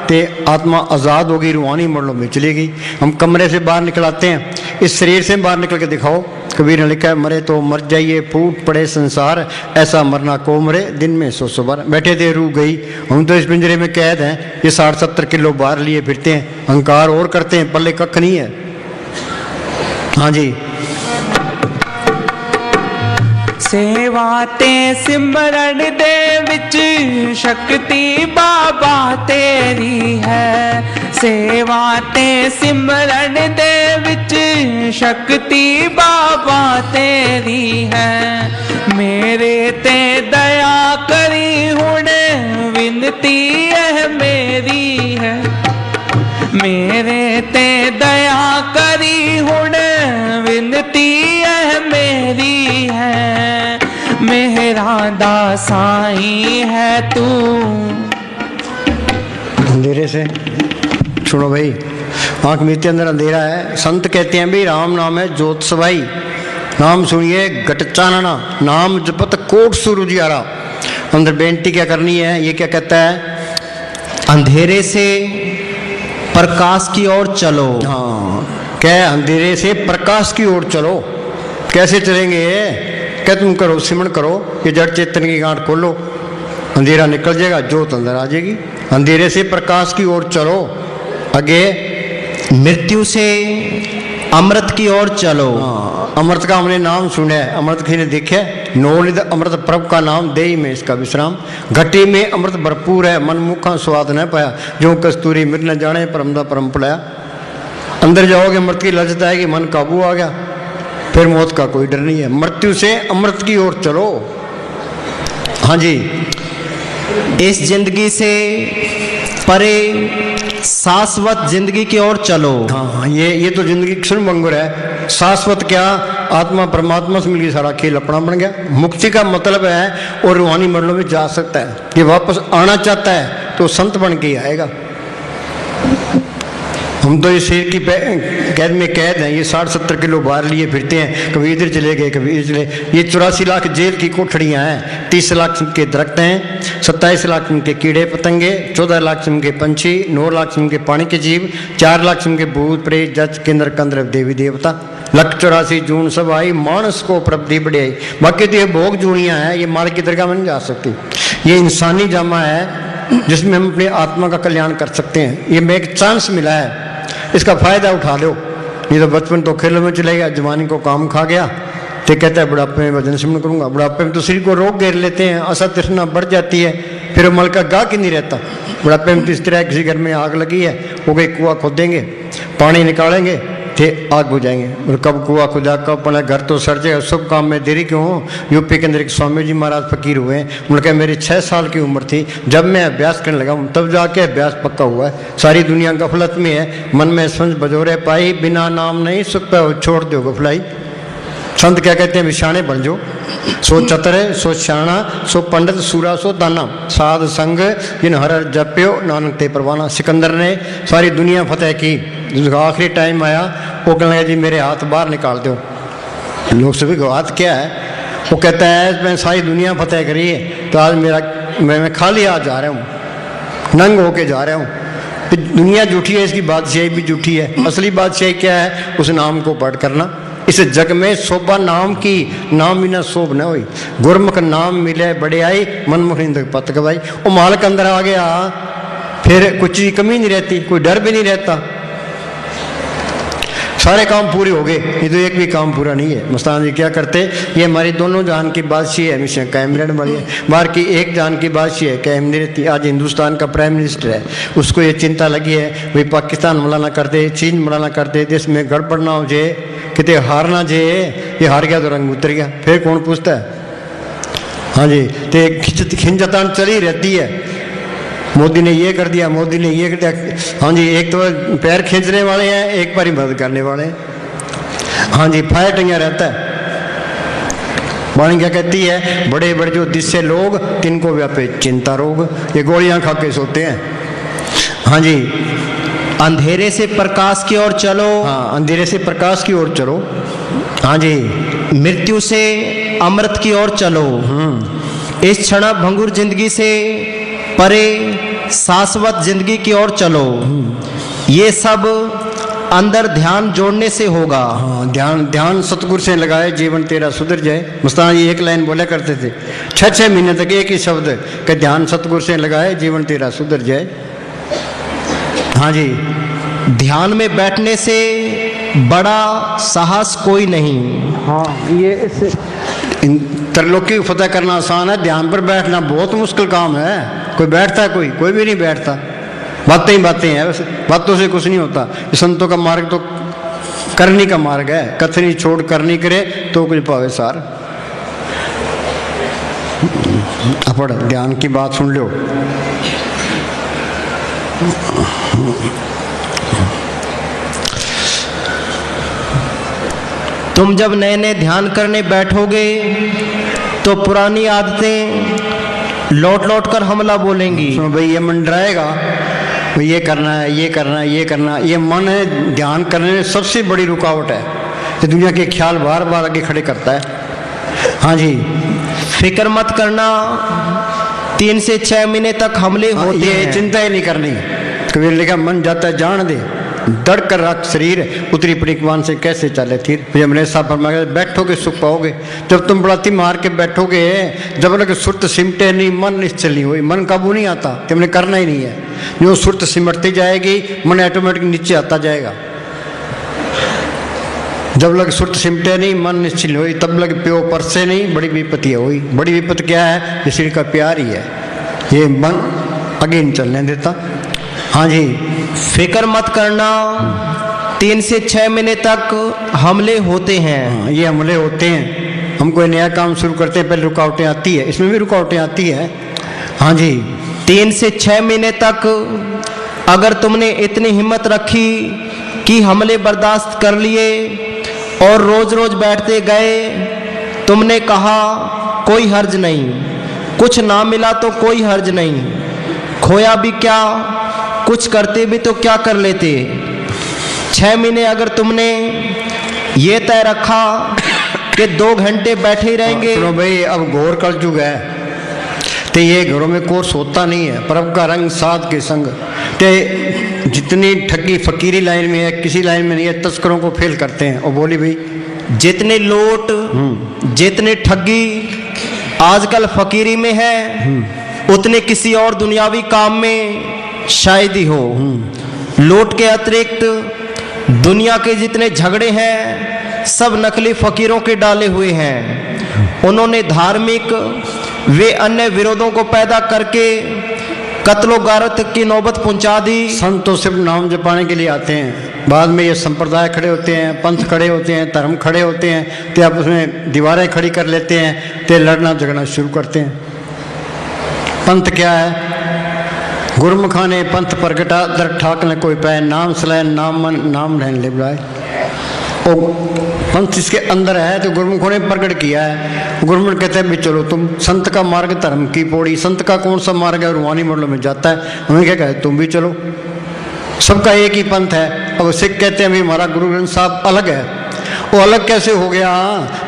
ते आत्मा आज़ाद होगी, रूहानी मंडलों में चली गई। हम कमरे से बाहर निकलाते हैं, इस शरीर से बाहर निकल के दिखाओ। कबीर ने लिखा है, मरे तो मर जाइए फूट पड़े संसार, ऐसा मरना को मरे दिन में 100 बार। बैठे थे रूह गई, हम तो इस पिंजरे में कैद हैं। ये 60-70 किलो बाहर लिए फिरते हैं, अहंकार और करते हैं, पल्ले कख नहीं है। हाँ जी, सेवा ते सिमरन दे विच शक्ति बाबा तेरी है। सेवा ते सिमरन दे विच शक्ति बाबा तेरी है। मेरे ते दया करी हुण विनती है मेरी है। मेरे ते दया करी हुण विनती है मेरी है। मेरा दासाई है तू। अंधेरे से सुनो भाई, आंख मीते अंदर अंधेरा है। संत कहते हैं भी राम नाम है ज्योत सवाई, नाम सुनिए घट चानना, नाम जपत कोट सूरज उजियारा। अंदर बेनती क्या करनी है? ये क्या कहता है? अंधेरे से प्रकाश की ओर चलो। हाँ, क्या अंधेरे से प्रकाश की ओर चलो। कैसे चलेंगे? क्या तुम करो, सिमरन करो, ये जड़ चेतन की गांठ खोलो, अंधेरा निकल जाएगा, ज्योत अंदर आ जाएगी। अंधेरे से प्रकाश की ओर चलो। आगे मृत्यु से अमृत की ओर चलो। हाँ, अमृत का हमने नाम सुना है, अमृत किसी ने देखा? नौनिध अमृत प्रभु का नाम दे में इसका विश्राम। घटी में अमृत भरपूर है, मन मुखा स्वाद न पाया, जो कस्तूरी मिर न जाने परमदा परम पलाया। अंदर जाओगे अमृत की लज्जत आएगी, मन काबू आ गया, फिर मौत का कोई डर नहीं है। मृत्यु से अमृत की ओर चलो। हाँ जी, इस जिंदगी से परे शाश्वत जिंदगी की ओर चलो। हाँ, ये तो जिंदगी क्षण भंगुर है। शाश्वत क्या? आत्मा परमात्मा से मिलकर सारा खेल अपना बन गया। मुक्ति का मतलब है और रूहानी मंडलों में जा सकता है। ये वापस आना चाहता है तो संत बन के ही आएगा। हम तो इस शरीर की कैद में कैद हैं। ये 60-70 किलो बाहर लिए फिरते हैं, कभी इधर चले गए कभी इधर चले। ये 84 लाख जेल की कोठड़ियाँ हैं। 30 लाख के दरख्त हैं, 27 लाख के कीड़े पतंगे, 14 लाख के पंछी, 9 लाख के पानी के जीव, 4 लाख के भूत प्रेत जच केंद्र कंद्र देवी देवता, 184 जून सब आई, मानस को प्रब्धि बढ़ाई। बाकी तो ये भोग जूनियाँ हैं, ये माल की दरगाह में नहीं जा सकती। ये इंसानी जामा है जिसमें हम अपनी आत्मा का कल्याण कर सकते हैं। ये में एक चांस मिला है, इसका फायदा उठा लो। ये तो बचपन तो खेलों में चले गया, जवानी को काम खा गया, तो कहता है बुढ़ापे में भजन सिमरन करूंगा। बुढ़ापे में तो शरीर को रोग घेर लेते हैं, आशा तृष्णा बढ़ जाती है, फिर मल का गाह ही नहीं रहता। बुढ़ापे में तो इस तरह किसी घर में आग लगी है, वो गई कुआं खोदेंगे, पानी निकालेंगे, थे आग बुझाएंगे। और कब कुआ खुदा कब पड़ा घर तो सड़ जाएगा, सब काम में देरी क्यों हो। यूपी के अंदर एक स्वामी जी महाराज फकीर हुए हैं, उनका मेरी 6 साल की उम्र थी जब मैं अभ्यास करने लगा हूँ, तब जाके अभ्यास पक्का हुआ है। सारी दुनिया गफलत में है, मन में संज बजोरे पाई, बिना नाम नहीं सुख पे छोड़ दो गफलाई। संत क्या कहते हैं, विषाणे बन जो, सो चतुर सो श्याणा सो पंडित सूरा सो दाना, साध संग जिन हर जप्यो नानक ते परवाना। सिकंदर ने सारी दुनिया फतेह की, जिसका आखिरी टाइम आया वो कहने लगा जी मेरे हाथ बाहर निकाल दो। लोग सभी को हाथ क्या है, वो कहता है मैं सारी दुनिया फतेह करी है, तो आज मैं खाली हाथ जा रहा हूँ, नंग होके जा रहा हूँ। तो दुनिया झूठी है, इसकी बादशाही भी झूठी है। असली बादशाही क्या है, उस नाम को पढ़ करना। इस जग में शोभा नाम की, नाम बिना शोभ न हुई। गुरमुख नाम मिले बड़े आई, मनमुख निंदक पत गवाई। वो माल के अंदर आ गया, फिर कुछ चीज कमी नहीं रहती, कोई डर भी नहीं रहता, सारे काम पूरे हो गए। ये तो एक भी काम पूरा नहीं है। मस्तान जी क्या करते, ये हमारी दोनों जान की बादशाही है, हमेशा कायम रहने वाली है। बाहर की एक जान की बादशाही है, कायम नहीं रहती। आज हिंदुस्तान का प्राइम मिनिस्टर है, उसको ये चिंता लगी है भाई पाकिस्तान हमला ना कर दे, चीन हमला ना कर दे, देश में गड़बड़ ना हो जाए, कितने हार ना जाए। ये हार गया तो रंग उतर गया, फिर कौन पूछता है। हाँ जी, तो खिंचतान चली रहती है, मोदी ने ये कर दिया, मोदी ने ये कर दिया। हाँ जी, एक तो पैर खींचने वाले हैं, एक बार ही मदद करने वाले हैं। हाँ जी, फाइटिंग रहता है। वाणी क्या कहती है, बड़े बड़े जो दिशे लोग तिनको व्यापे चिंता रोग, ये गोलियां खा के सोते हैं। हाँ जी, अंधेरे से प्रकाश की ओर चलो। हाँ, अंधेरे से प्रकाश की ओर चलो। हाँ जी, मृत्यु से अमृत की ओर चलो। इस क्षण भंगुर जिंदगी से परे शाश्वत जिंदगी की ओर चलो। ये सब अंदर ध्यान जोड़ने से होगा। हाँ, ध्यान सतगुरु से लगाए, जीवन तेरा सुधर जाए। मुस्तान जी एक लाइन बोला करते थे, 6 महीने तक एक ही शब्द कि ध्यान सतगुरु से लगाए, जीवन तेरा सुधर जाए। हाँ जी, ध्यान में बैठने से बड़ा साहस कोई नहीं। हाँ, ये त्रिलोकी को फतेह करना आसान है, ध्यान पर बैठना बहुत मुश्किल काम है। कोई बैठता है, कोई भी नहीं बैठता। बातें ही बातें हैं, वैसे बातों से कुछ नहीं होता। संतों का मार्ग तो करनी का मार्ग है, कथनी छोड़ करनी करे तो कुछ पावे सार। अपड़ ध्यान की बात सुन लो। तुम जब नए नए ध्यान करने बैठोगे तो पुरानी आदतें लौट लौट कर हमला बोलेंगी। सुनो भाई, ये मन डराएगा, ये करना है, ये करना है, ये करना है। ये मन है ध्यान करने में सबसे बड़ी रुकावट है, ये दुनिया के ख्याल बार बार आगे खड़े करता है। हाँ जी, फिक्र मत करना, 3 से 6 महीने तक हमले होते ये हैं। चिंता ही नहीं करनी। कबीर लिखा, मन जाता जान दे, डर कर रख शरीर, उतरी परिकमान से कैसे चले थीर। फिर हमने साहब फरमाया, बैठोगे सुख पाओगे। जब तुम बड़ाती मार के बैठोगे, जब लगे सुरत सिमटे नहीं, मन निश्चल नहीं हुई, मन काबू नहीं आता, तुमने करना ही नहीं है। जो सुरत सिमटती जाएगी, मन ऑटोमेटिक नीचे आता जाएगा। जब लग सुरत सिमटे नहीं, मन निश्चिल हुई, तब लग प्यो परसे नहीं, बड़ी विपत्ति हुई। बड़ी विपत्ति क्या है, ये शरीर का प्यार ही है, ये मन आगे नहीं चलने देता। हाँ जी, फिक्र मत करना, 3 से 6 महीने तक हमले होते हैं। हाँ, ये हमले होते हैं। हम कोई नया काम शुरू करते हैं, पहले रुकावटें आती है, इसमें भी रुकावटें आती है। हाँ जी, 3 से 6 महीने तक अगर तुमने इतनी हिम्मत रखी कि हमले बर्दाश्त कर लिए और रोज रोज बैठते गए, तुमने कहा कोई हर्ज नहीं, कुछ ना मिला तो कोई हर्ज नहीं, खोया भी क्या, कुछ करते भी तो क्या कर लेते। 6 महीने अगर तुमने ये तय रखा कि 2 घंटे बैठे ही रहेंगे। सुनो भाई, अब घोर कलयुग है तो ये घरों में कोर्स होता नहीं है। प्रभु का रंग साध के संग ते जितनी ठगी फकीरी लाइन में है, किसी लाइन में नहीं है, तस्करों को फेल करते हैं। और बोली भाई, जितने लोट जितने ठगी आजकल फकीरी में है, उतने किसी और दुनियावी काम में शायद ही हो। लोट के अतिरिक्त दुनिया के जितने झगड़े हैं सब नकली फकीरों के डाले हुए हैं। उन्होंने धार्मिक वे अन्य विरोधों को पैदा करके कत्लो गारत की नौबत पहुंचा दी। संत तो सिर्फ नाम जपाने के लिए आते हैं, बाद में ये संप्रदाय खड़े होते हैं, पंथ खड़े होते हैं, धर्म खड़े होते हैं, तो आप उसमें दीवारें खड़ी कर लेते हैं, तो लड़ना झगड़ना शुरू करते हैं। पंथ क्या है? गुरमुखा ने पंथ प्रगटा दर ठाक ने कोई पाए, नाम सलाह नाम मन नाम रहने ले बुलाए। और पंथ इसके अंदर है तो गुरमुखों ने प्रकट किया है। गुरमुख कहते हैं भी चलो तुम, संत का मार्ग धर्म की पौड़ी, संत का कौन सा मार्ग है रूहानी मंडलों में जाता है, हमें क्या कहते तुम भी चलो, सबका एक ही पंथ है। अब सिख कहते हैं भी हमारा गुरु ग्रंथ साहब अलग है। वो अलग कैसे हो गया?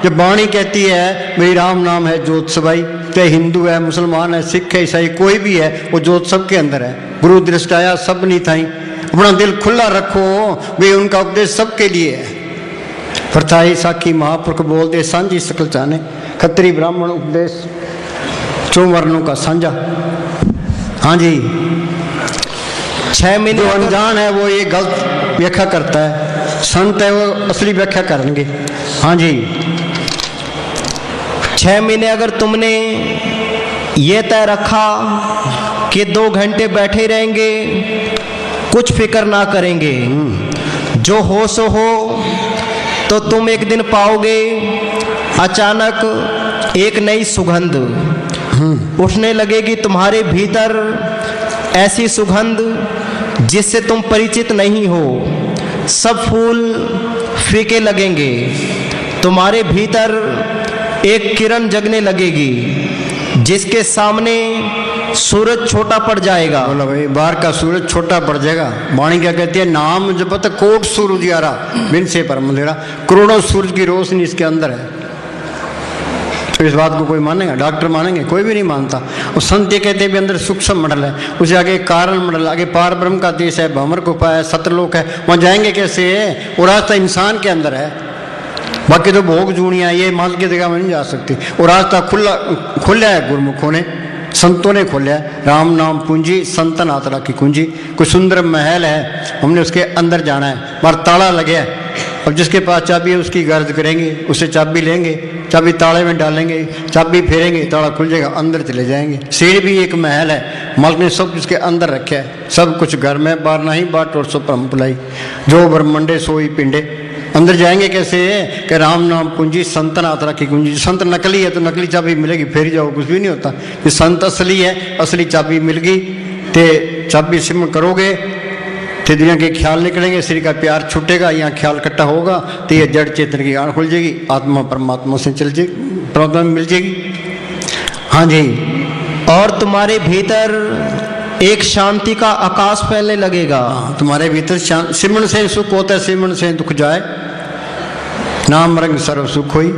जब वाणी कहती है मेरी राम नाम है ज्योत सबाई, चाहे हिंदू है, मुसलमान है, सिख है, ईसाई कोई भी है, वो ज्योत सबके अंदर है। गुरु दृष्टाया सब नहीं थाई, अपना दिल खुला रखो, वे उनका उपदेश सबके लिए है। प्रथाई साखी महापुरुष बोल दे सांझी सकल चाने, खत्री ब्राह्मण उपदेश चौवर्णों का साझा। हाँ जी, 6 महीने जो अनजान है वो ये गलत व्याख्या करता है, संत है वो असली व्याख्या करेंगे। हाँ जी, 6 महीने अगर तुमने ये तय रखा कि 2 घंटे बैठे रहेंगे, कुछ फिक्र ना करेंगे, जो हो सो हो, तो तुम एक दिन पाओगे अचानक एक नई सुगंध उठने लगेगी तुम्हारे भीतर, ऐसी सुगंध जिससे तुम परिचित नहीं हो। सब फूल फीके लगेंगे, तुम्हारे भीतर एक किरण जगने लगेगी जिसके सामने सूरज छोटा पड़ जाएगा। बोला भाई, बाहर का सूरज छोटा पड़ जाएगा। वाणी क्या कहती है? नाम जपत कोट सूरज यारा, बिन से परम अंधेरा। करोड़ों सूरज की रोशनी इसके अंदर है। तो इस बात को कोई मानेगा? डॉक्टर मानेंगे? कोई भी नहीं मानता। और संत ये कहते हैं भी अंदर सूक्ष्म मंडल है, उसे आगे कारण मंडल, आगे पार ब्रह्म का देश है, भंवर गुफा है, सतलोक है, वहाँ जाएंगे कैसे? वो रास्ता इंसान के अंदर है। बाकी तो भोग जूनिया ये माल की जगह में नहीं जा सकती। और रास्ता खुला है, गुरमुखों ने संतों ने खोला है। राम नाम पूंजी संतन आतरा की कुंजी। कोई सुंदर महल है, हमने उसके अंदर जाना है, बाहर ताला लगे है। अब जिसके पास चाबी है उसकी गर्ज करेंगे, उससे चाबी लेंगे, चाबी ताले में डालेंगे, चाबी फेरेंगे, ताला खुल जाएगा, अंदर चले जाएंगे। सीढ़ी भी एक महल है, मालिक ने सब उसके अंदर रखे है। सब कुछ घर में, बाहर नहीं, बाट और सो परम पुलाई, जो ब्रह्मंडे सोई पिंडे। अंदर जाएंगे कैसे? कि राम नाम पूंजी संतन आतरा की कुंजी। संत नकली है तो नकली चाबी मिलेगी, फेर जाओ, कुछ भी नहीं होता। ये संत असली है, असली चाबी मिल गई तो चाबी सिमरण करोगे तो दुनिया के ख्याल निकलेंगे, श्री का प्यार छूटेगा, यहाँ ख्याल इकट्ठा होगा तो ये जड़ चेतन की आँख खुल जाएगी, आत्मा परमात्मा से चल जाएगी, परमात्मा मिल जाएगी। हाँ जी, और तुम्हारे भीतर एक शांति का आकाश फैलने लगेगा। तुम्हारे भीतर सिमरण से सुख होता है, सिमरण से दुख जाए, नाम रंग सर्व सुख होई।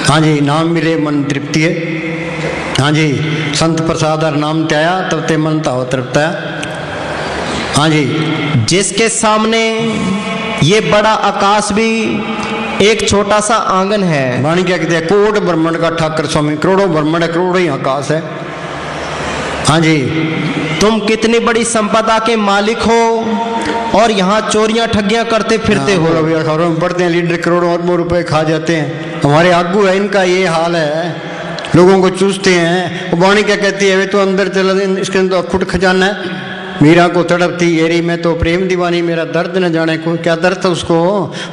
हाँ जी, नाम मिले मन तृप्ति है। हाँ जी, संत प्रसाद और नाम त्याया तब ते मन ताव तृप्ताया। हाँ जी, जिसके सामने ये बड़ा आकाश भी एक छोटा सा आंगन है। वाणी क्या कहते हैं? कोट ब्रह्मांड का ठाकर स्वामी, करोड़ों ब्रह्मांड है, करोड़ों ही आकाश है। हाँ जी, तुम कितनी बड़ी संपदा के मालिक हो और यहाँ चोरियां ठगियां करते फिरते हो। अखबारों में पढ़ते हैं लीडर करोड़ों अरबों रुपए खा जाते हैं। हमारे आगू है, इनका ये हाल है, लोगों को चूसते हैं। वो वाणी क्या कहती है? वे तो अंदर चला, इसके अंदर खुद खजाना है। मीरा को तड़पती येरी में तो प्रेम दीवानी, मेरा दर्द न जाने को। क्या दर्द था उसको?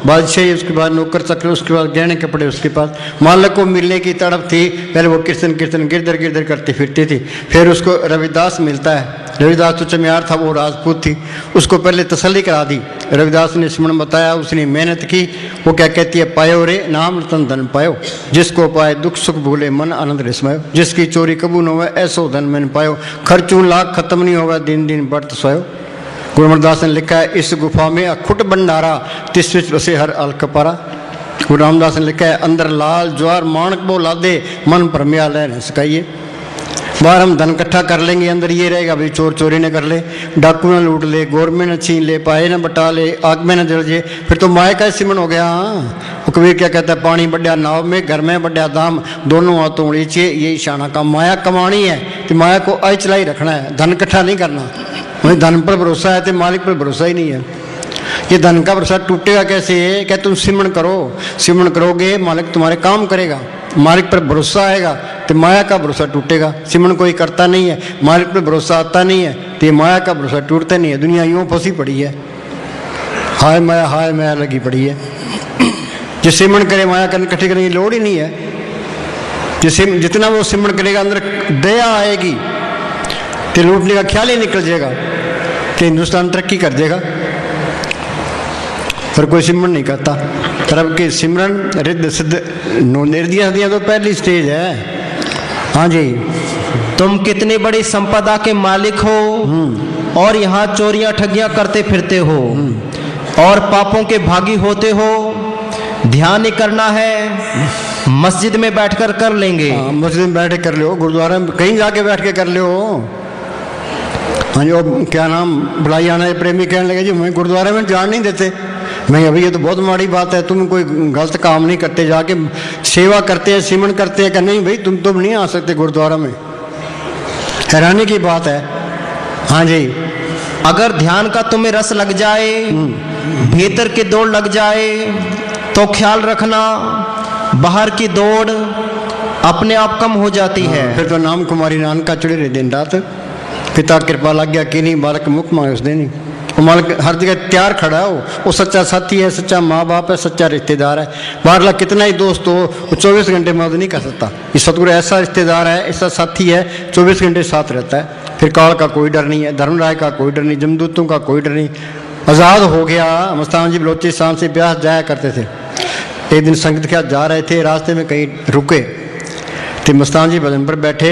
बादशाही, उसके बाद नौकर चक्र, उसके बाद गहने कपड़े, उसके पास मालक को मिलने की तड़प थी। पहले वो कीर्तन कीर्तन गिरधर गिरधर करती फिरती थी। फिर उसको रविदास मिलता है। रविदास तो चमियार था, वो राजपूत थी, उसको पहले तसल्ली करा दी। रविदास ने स्मरण बताया, उसने मेहनत की। वो क्या कहती है? पायो रे नाम रतन धन पायो, जिसको पाए दुख सुख भूले मन आनंद रिसमायो। जिसकी चोरी कबू न होवे ऐसो धन मैंने पायो, खर्चू लाख खत्म नहीं होगा दिन दिन बढ़त सोयो। गुरु अमरदास ने लिखा है, इस गुफा में अखुट भंडारा तिस विच बसे हर अलख पारा। गुरु रामदास ने लिखा है, अंदर लाल ज्वार माणक बो लादे मन भरमिया लह न सकाइए। बाहर हम धन इकट्ठा कर लेंगे, अंदर ये रहेगा भाई चोर चोरी न कर ले, डाकू न लूट ले, गौरमेंट न छीन ले, पाए न बटा ले, आग में न जल जे, फिर तो माया का सिमन हो गया। वो कबीर क्या कहता है, पानी बढ़िया नाव में, घर में बढ़िया दाम, दोनों हाथों नीचे यही शाना का। माया कमानी है तो माया को आई चलाई रखना है, धन इकट्ठा नहीं करना। वही धन पर भरोसा है तो मालिक पर भरोसा ही नहीं है। ये धन का भरोसा टूटेगा कैसे? क्या तुम सिमरन करो, सिमरन करोगे मालिक तुम्हारे काम करेगा। मालिक पर भरोसा आएगा तो माया का भरोसा टूटेगा। सिमरन कोई करता नहीं है, मालिक पर भरोसा आता नहीं है तो ये माया का भरोसा टूटता नहीं है। दुनिया यूँ फंसी पड़ी है, हाय माया लगी पड़ी है। जो सिमरन करे माया करने इकट्ठी करने की लोड़ ही नहीं है। जितना वो सिमरन करेगा अंदर दया आएगी तो लूटने का ख्याल ही निकल जाएगा कि हिंदुस्तान तरक्की कर देगा। पर कोई सिमरन नहीं करता। तरफ के सिमरन रिद्ध सिद्ध निर्दिया तो पहली स्टेज है। हाँ जी, तुम कितनी बड़ी संपदा के मालिक हो और यहाँ चोरियां ठगियां करते फिरते हो और पापों के भागी होते हो। ध्यान ही करना है, मस्जिद में बैठकर कर लेंगे। हाँ, मस्जिद में बैठ कर लो, गुरुद्वारा में कहीं जाके बैठ के कर लो। हाँ जी, और क्या नाम बुलाई आना प्रेमी कहने लगे जी मैं गुरुद्वारे में जान नहीं देते। मैं अभी ये तो बहुत माड़ी बात है, तुम कोई गलत काम नहीं करते, जाके सेवा करते हैं, सिमरन करते हैं। कि नहीं भाई तुम नहीं आ सकते गुरुद्वारा में, हैरानी की बात है। हाँ जी, अगर ध्यान का तुम्हें रस लग जाए, भीतर की दौड़ लग जाए तो ख्याल रखना बाहर की दौड़ अपने आप कम हो जाती है। फिर तो नाम कुमारी नानका चढ़े रहे दिन रात। पिता कृपा लग गया कि नहीं, बालक मुख मांगे उस दिन। वो मालिक हर जगह तैयार खड़ा है। वो सच्चा साथी है, सच्चा माँ बाप है, सच्चा रिश्तेदार है। बाहरला कितना ही दोस्त हो, वो 24 घंटे मदद नहीं कर सकता। ये सतगुरु ऐसा रिश्तेदार है, ऐसा साथी है, 24 घंटे साथ रहता है। फिर काल का कोई डर नहीं है, धर्मराय का कोई डर नहीं, जमदूतों का कोई डर नहीं। आज़ाद हो गया। मस्तान जी बलोचिस्तान से ब्यास जाया करते थे। एक दिन संगत के साथ जा रहे थे, रास्ते में कहीं रुके तो मस्तान जी भजन पर बैठे।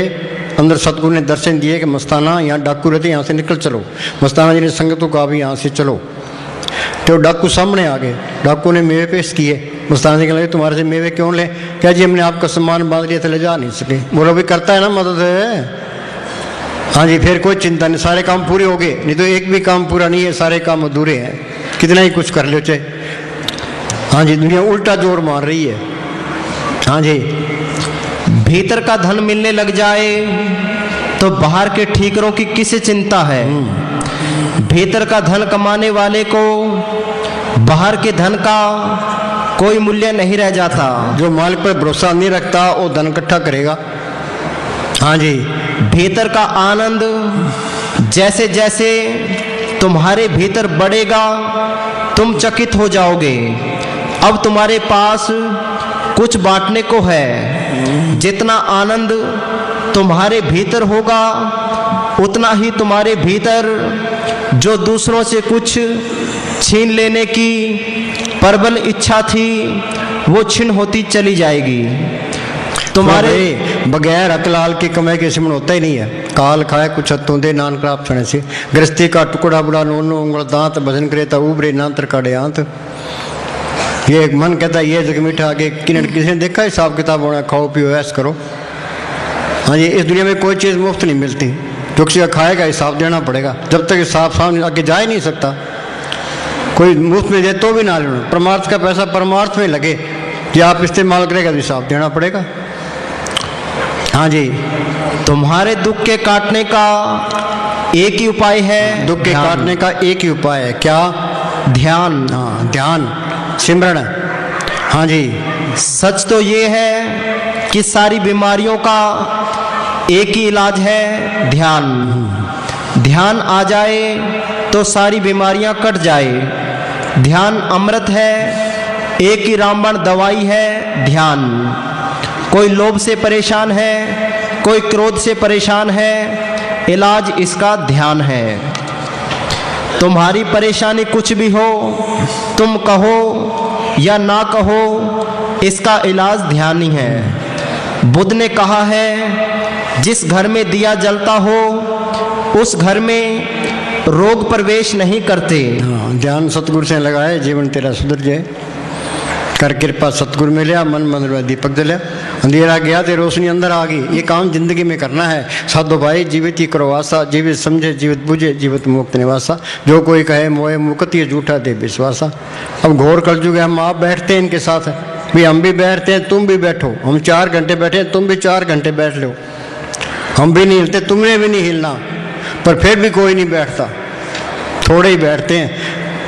अंदर सतगुरु ने दर्शन दिए कि मस्ताना यहाँ डाकू रहते, यहाँ से निकल चलो। मस्ताना जी ने संगतों को भी यहाँ से चलो। तो डाकू सामने आ गए। डाकू ने मेवे पेश किए। मस्ताना जी कहने लगे तुम्हारे से मेवे क्यों ले? क्या जी हमने आपका सम्मान बांध लिया था, ले जा नहीं सके। बोलो भी करता है ना मदद है। हाँ जी, फिर कोई चिंता नहीं, सारे काम पूरे हो गए। नहीं तो एक भी काम पूरा नहीं है, सारे काम अधूरे हैं, कितना ही कुछ कर लो चाहे। हाँ जी, दुनिया उल्टा जोर मार रही है। हाँ जी, भीतर का धन मिलने लग जाए तो बाहर के ठीकरों की किसे चिंता है। भीतर का धन कमाने वाले को बाहर के धन का कोई मूल्य नहीं रह जाता। जो मालिक पर भरोसा नहीं रखता वो धन इकट्ठा करेगा। हाँ जी, भीतर का आनंद जैसे जैसे तुम्हारे भीतर बढ़ेगा तुम चकित हो जाओगे। अब तुम्हारे पास कुछ बांटने को है। जितना आनंद तुम्हारे भीतर होगा उतना ही तुम्हारे भीतर जो दूसरों से कुछ छीन लेने की प्रबल इच्छा थी वो छीन होती चली जाएगी। तुम्हारे बगैर अकलाल की कमाई के सिमरन होता ही नहीं है। काल खाए कुछ हत्तों दे नान प्राप्त होने से, गृहस्थी का टुकड़ा बुड़ा नोनो उंगल दांत, भजन करे ता उबरे नांतर काड़े आंत। ये मन कहता है ये जग मीठा आगे किसी ने देखा हिसाब किताब होना, खाओ पियो ऐश करो। हाँ जी, इस दुनिया में कोई चीज़ मुफ्त नहीं मिलती। जो किसी का खाएगा हिसाब देना पड़ेगा। जब तक हिसाब सामने आगे जा ही नहीं सकता। कोई मुफ्त में दे तो भी ना लेना। परमार्थ का पैसा परमार्थ में लगे कि आप इस्तेमाल करेगा तो हिसाब देना पड़ेगा। हाँ जी, तुम्हारे दुख के काटने का एक ही उपाय है। दुख के काटने का एक ही उपाय है, क्या? ध्यान। हाँ, ध्यान, सिमरन। हाँ जी, सच तो ये है कि सारी बीमारियों का एक ही इलाज है, ध्यान। ध्यान आ जाए तो सारी बीमारियां कट जाए। ध्यान अमृत है, एक ही रामबाण दवाई है, ध्यान। कोई लोभ से परेशान है, कोई क्रोध से परेशान है, इलाज इसका ध्यान है। तुम्हारी परेशानी कुछ भी हो, तुम कहो या ना कहो, इसका इलाज ध्यान ही है। बुद्ध ने कहा है जिस घर में दिया जलता हो उस घर में रोग प्रवेश नहीं करते। हाँ, ध्यान सतगुरु से लगाए, जीवन तेरा सुधर जाए। कर कृपा सतगुरु मिले, मन मंदिर में दीपक जले, अंधेरा गया तो रोशनी अंदर आ गई। ये काम जिंदगी में करना है। साधो भाई, जीवित ही करो आशा, जीवित समझे जीवित बुझे, जीवित मुक्त निवासा। जो कोई कहे मोए मुकत, ये झूठा दे विश्वासा। अब घोर कलयुग है, हम आप बैठते हैं इनके साथ भी, हम भी बैठते हैं, तुम भी बैठो। हम 4 घंटे बैठे, तुम भी 4 घंटे बैठ लो। हम भी नहीं हिलते, तुमने भी नहीं हिलना, पर फिर भी कोई नहीं बैठता, थोड़े ही बैठते हैं।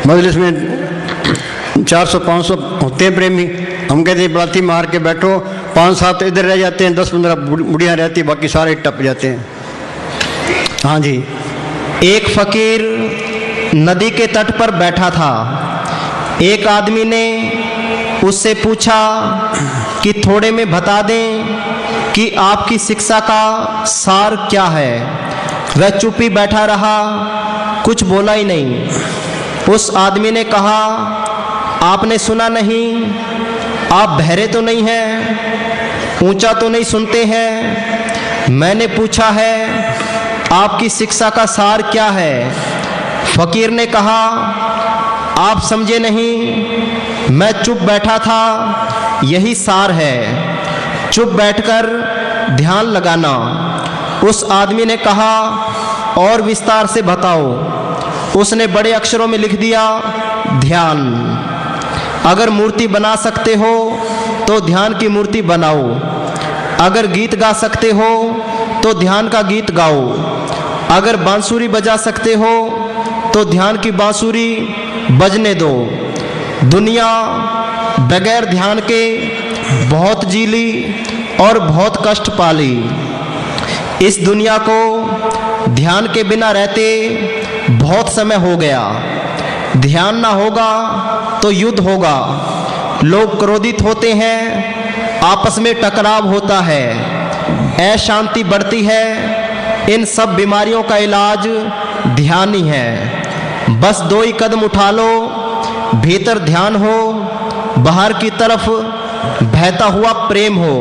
मजलिस में 400-500 होते हैं प्रेमी, हम कहते हैं बलाती मार के बैठो, 5-7 इधर रह जाते हैं, 10-15 बुढ़ियाँ रहती, बाकी सारे टप जाते हैं। हाँ जी। एक फकीर नदी के तट पर बैठा था। एक आदमी ने उससे पूछा कि थोड़े में बता दें कि आपकी शिक्षा का सार क्या है। वह चुप ही बैठा रहा, कुछ बोला ही नहीं। उस आदमी ने कहा, आपने सुना नहीं, आप बहरे तो नहीं हैं, ऊंचा तो नहीं सुनते हैं। मैंने पूछा है आपकी शिक्षा का सार क्या है। फकीर ने कहा, आप समझे नहीं, मैं चुप बैठा था, यही सार है, चुप बैठकर ध्यान लगाना। उस आदमी ने कहा, और विस्तार से बताओ। उसने बड़े अक्षरों में लिख दिया, ध्यान। अगर मूर्ति बना सकते हो तो ध्यान की मूर्ति बनाओ, अगर गीत गा सकते हो तो ध्यान का गीत गाओ, अगर बांसुरी बजा सकते हो तो ध्यान की बांसुरी बजने दो। दुनिया बगैर ध्यान के बहुत जी ली और बहुत कष्ट पाली। इस दुनिया को ध्यान के बिना रहते बहुत समय हो गया। ध्यान ना होगा तो युद्ध होगा, लोग क्रोधित होते हैं, आपस में टकराव होता है, अशांति बढ़ती है। इन सब बीमारियों का इलाज ध्यान ही है। बस 2 ही कदम उठा लो, भीतर ध्यान हो, बाहर की तरफ बहता हुआ प्रेम हो।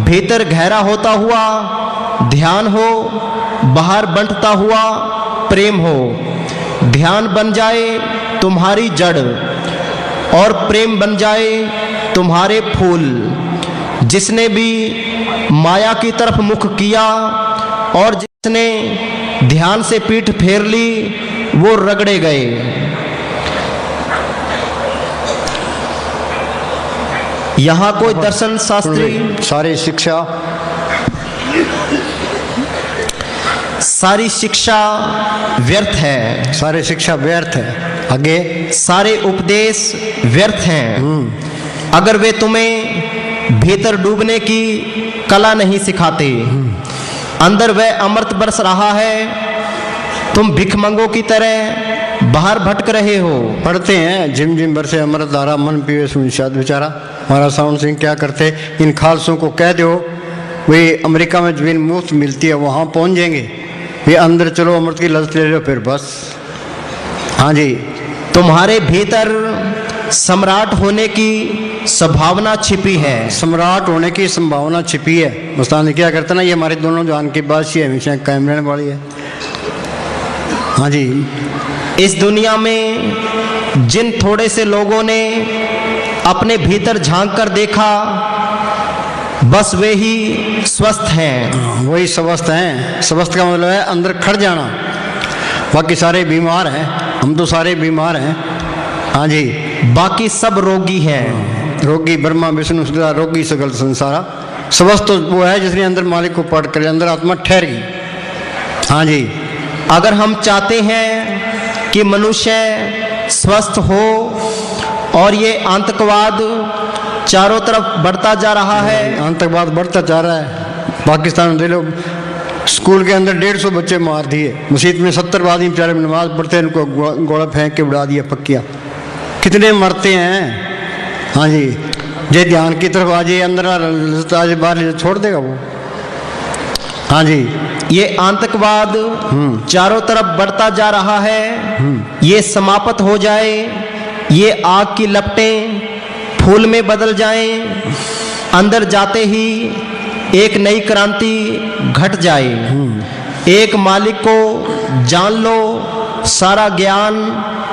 भीतर गहरा होता हुआ ध्यान हो, बाहर बंटता हुआ प्रेम हो। ध्यान बन जाए तुम्हारी जड़ और प्रेम बन जाए तुम्हारे फूल। जिसने भी माया की तरफ मुख किया और जिसने ध्यान से पीठ फेर ली, वो रगड़े गए। यहाँ कोई दर्शन शास्त्री सारी शिक्षा व्यर्थ है, सारी शिक्षा व्यर्थ है। आगे सारे उपदेश व्यर्थ हैं अगर वे तुम्हें भीतर डूबने की कला नहीं सिखाते। अंदर वह अमृत बरस रहा है, तुम भिखमंगों की तरह बाहर भटक रहे हो। पढ़ते हैं, झिम झिम बरसे अमृत धारा, मन पीवे सुनिशाद बेचारा। महाराज सावन सिंह क्या करते, इन खालसों को कह दो वे अमेरिका में जमीन मुफ्त मिलती है, वहाँ पहुँच जाएंगे। ये अंदर चलो, अमृत की लज्जत ले लो, फिर बस। हाँ जी। तुम्हारे भीतर सम्राट होने की संभावना छिपी है, सम्राट होने की संभावना छिपी है। मुस्तान क्या करता ना, ये हमारे दोनों जान की बात ही हमेशा कायम रहने वाली है। हाँ जी। इस दुनिया में जिन थोड़े से लोगों ने अपने भीतर झांक कर देखा, बस वे ही स्वस्थ हैं। वही स्वस्थ हैं। स्वस्थ का मतलब है अंदर खड़ जाना, बाकी सारे बीमार हैं। हम तो सारे बीमार हैं। हाँ जी। बाकी सब रोगी हैं। रोगी ब्रह्मा विष्णु सदा रोगी सगल संसारा। स्वस्थ तो वो है जिसने अंदर मालिक को पढ़ कर अंदर आत्मा ठहर गई। हाँ जी। अगर हम चाहते हैं कि मनुष्य स्वस्थ हो, और ये आतंकवाद चारों तरफ बढ़ता जा रहा है, आतंकवाद बढ़ता जा रहा है। पाकिस्तान में दे लो, स्कूल के अंदर 150 बच्चे मार दिए। मस्जिद में 70 आदमी बेचारे नमाज पढ़ते हैं, उनको गोला फेंक के उड़ा दिया पक्किया। कितने मरते हैं। हाँ जी। जे ध्यान की तरफ आ जाए, अंदर आज बाहर छोड़ देगा वो। हाँ जी। ये आतंकवाद चारों तरफ बढ़ता जा रहा है, ये समाप्त हो जाए, ये आग की लपटें फूल में बदल जाएं, अंदर जाते ही एक नई क्रांति घट जाए। एक मालिक को जान लो सारा ज्ञान,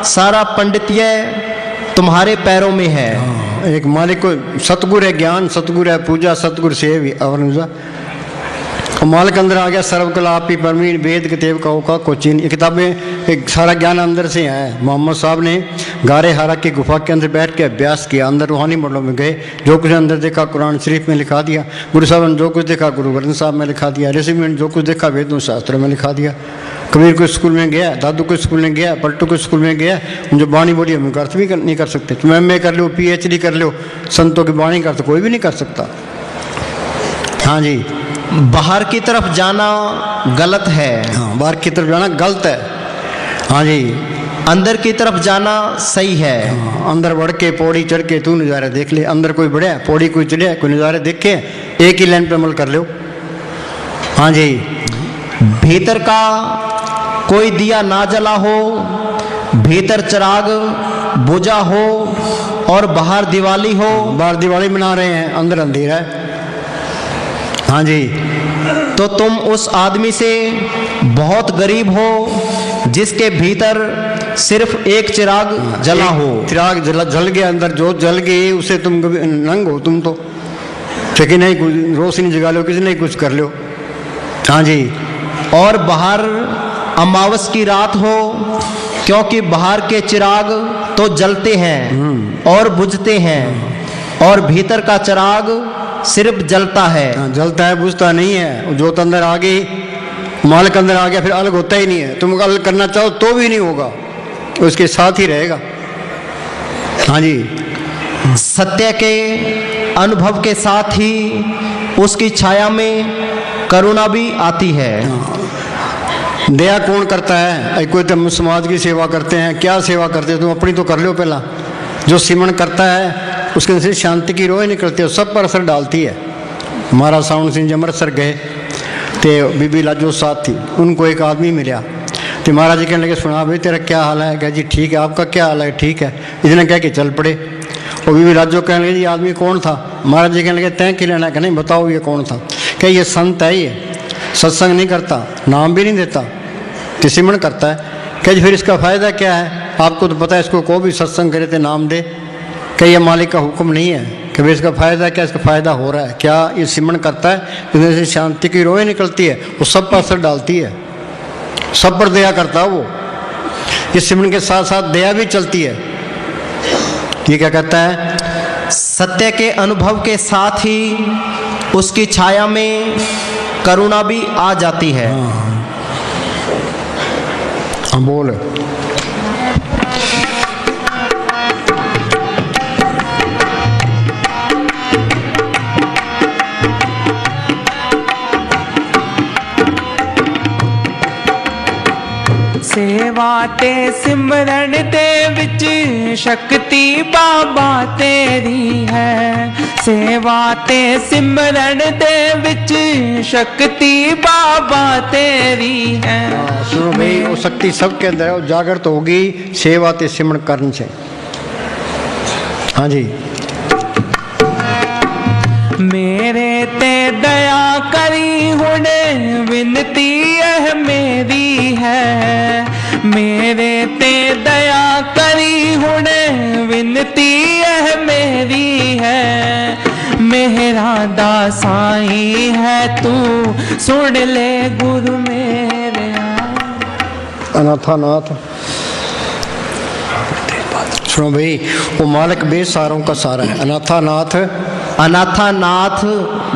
सारा पंडित्य तुम्हारे पैरों में है। एक मालिक को सतगुरु है, ज्ञान सतगुरु है, पूजा सतगुरु से और मालिक अंदर आ गया। सर्वकला आपी परमीन वेद किताब का कोचिन, ये किताबें एक सारा ज्ञान अंदर से है। मोहम्मद साहब ने गारे हारा की गुफा के अंदर बैठ के अभ्यास किया, अंदर रूहानी मंडलों में गए, जो कुछ अंदर देखा कुरान शरीफ में लिखा दिया। गुरु साहब ने जो कुछ देखा गुरु ग्रंथ साहब में लिखा दिया। ऋषि ने जो कुछ देखा वेदों शास्त्रों में लिखा दिया। कबीर को स्कूल में गया, दादू को स्कूल में गया, पलटू को स्कूल में गया। जो बाणी बोली हम अर्थ भी नहीं कर सकते। तुम MA कर लो, PhD कर लो, संतों की बाणी कर तो कोई भी नहीं कर सकता। हाँ जी, बाहर की तरफ जाना गलत है। हाँ, बाहर की तरफ जाना गलत है। हाँ जी, अंदर की तरफ जाना सही है। हाँ, अंदर बढ़ के पौड़ी चढ़ के तू नज़ारा देख ले। अंदर कोई बढ़िया पौड़ी कोई चढ़िया कोई नज़ारे देख के एक ही लाइन पे अमल कर लो। हाँ जी, भीतर का कोई दिया ना जला हो, भीतर चिराग बुझा हो और बाहर दिवाली हो। बाहर दिवाली मना रहे हैं, अंदर अंधेरा है। हाँ जी, तो तुम उस आदमी से बहुत गरीब हो जिसके भीतर सिर्फ एक चिराग जला हो। चिराग जल गया, अंदर जोत जल गई, उसे तुम नंग हो तुम तो कि नहीं रोशनी जगा लो, किसी नहीं कुछ कर लो। हाँ जी, और बाहर अमावस की रात हो, क्योंकि बाहर के चिराग तो जलते हैं और बुझते हैं और भीतर का चिराग सिर्फ जलता है। हाँ, जलता है बुझता नहीं है। जोत अंदर आ गई, मालिक अंदर आ गया, फिर अलग होता ही नहीं है। तुम अलग करना चाहो तो भी नहीं होगा, उसके साथ ही रहेगा। हाँ जी, सत्य के अनुभव के साथ ही उसकी छाया में करुणा भी आती है। दया कौन करता है? कोई तुम समाज की सेवा करते हैं, क्या सेवा करते हो तुम? अपनी तो कर लो पहला। जो सिमरन करता है उसके अंदर से शांति की रोह निकलती है, सब पर असर डालती है। महाराज सावण सिंह जी अमृतसर गए तो बीबी लाजो साथ थी, उनको एक आदमी मिला तो महाराज जी कहने लगे, सुना भाई तेरा क्या हाल है? कहा जी ठीक है, आपका क्या हाल है? ठीक है। इतने कह के चल पड़े। और बीबी लाजो कहने लगे, ये आदमी कौन था? महाराज जी कहने लगे, तय कि लेना? कि नहीं, बताओ ये कौन था? क्या ये संत है, ये सत्संग नहीं करता, नाम भी नहीं देता, तो सिमरन करता है। क्या जी फिर इसका फ़ायदा क्या है? आपको तो पता है, इसको कोई भी सत्संग करे तो नाम दे। क्या ये मालिक का हुक्म नहीं है कि भाई इसका फ़ायदा क्या? इसका फ़ायदा हो रहा है क्या? ये सिमरन करता है, जिसमें से शांति की रोहें निकलती है, वो सब पर असर डालती है, सब पर दया करता है वो। इस सिमरन के साथ साथ दया भी चलती है। ये क्या कहता है? सत्य के अनुभव के साथ ही उसकी छाया में करुणा भी आ जाती है। हाँ बोल। सेवा ते सिमरन दे विच शक्ति बाबा तेरी है। सेवा ते सिमरन दे विच शक्ति बाबा तेरी है। सुनो भाई, वो शक्ति सबके अंदर है, वो जागृत होगी सेवा ते सिमरन करने से। हाँ जी, मेरे ते दया करी हुणे विनती यह मेरी है। मेरे ते दया करी हुणे विनती यह मेरी है। मेरा दासाई है तू सुन ले गुरु मेरे। अनाथानाथ सुनो भाई, वो मालिक बेसारों का सारा है। अनाथानाथ, अनाथानाथ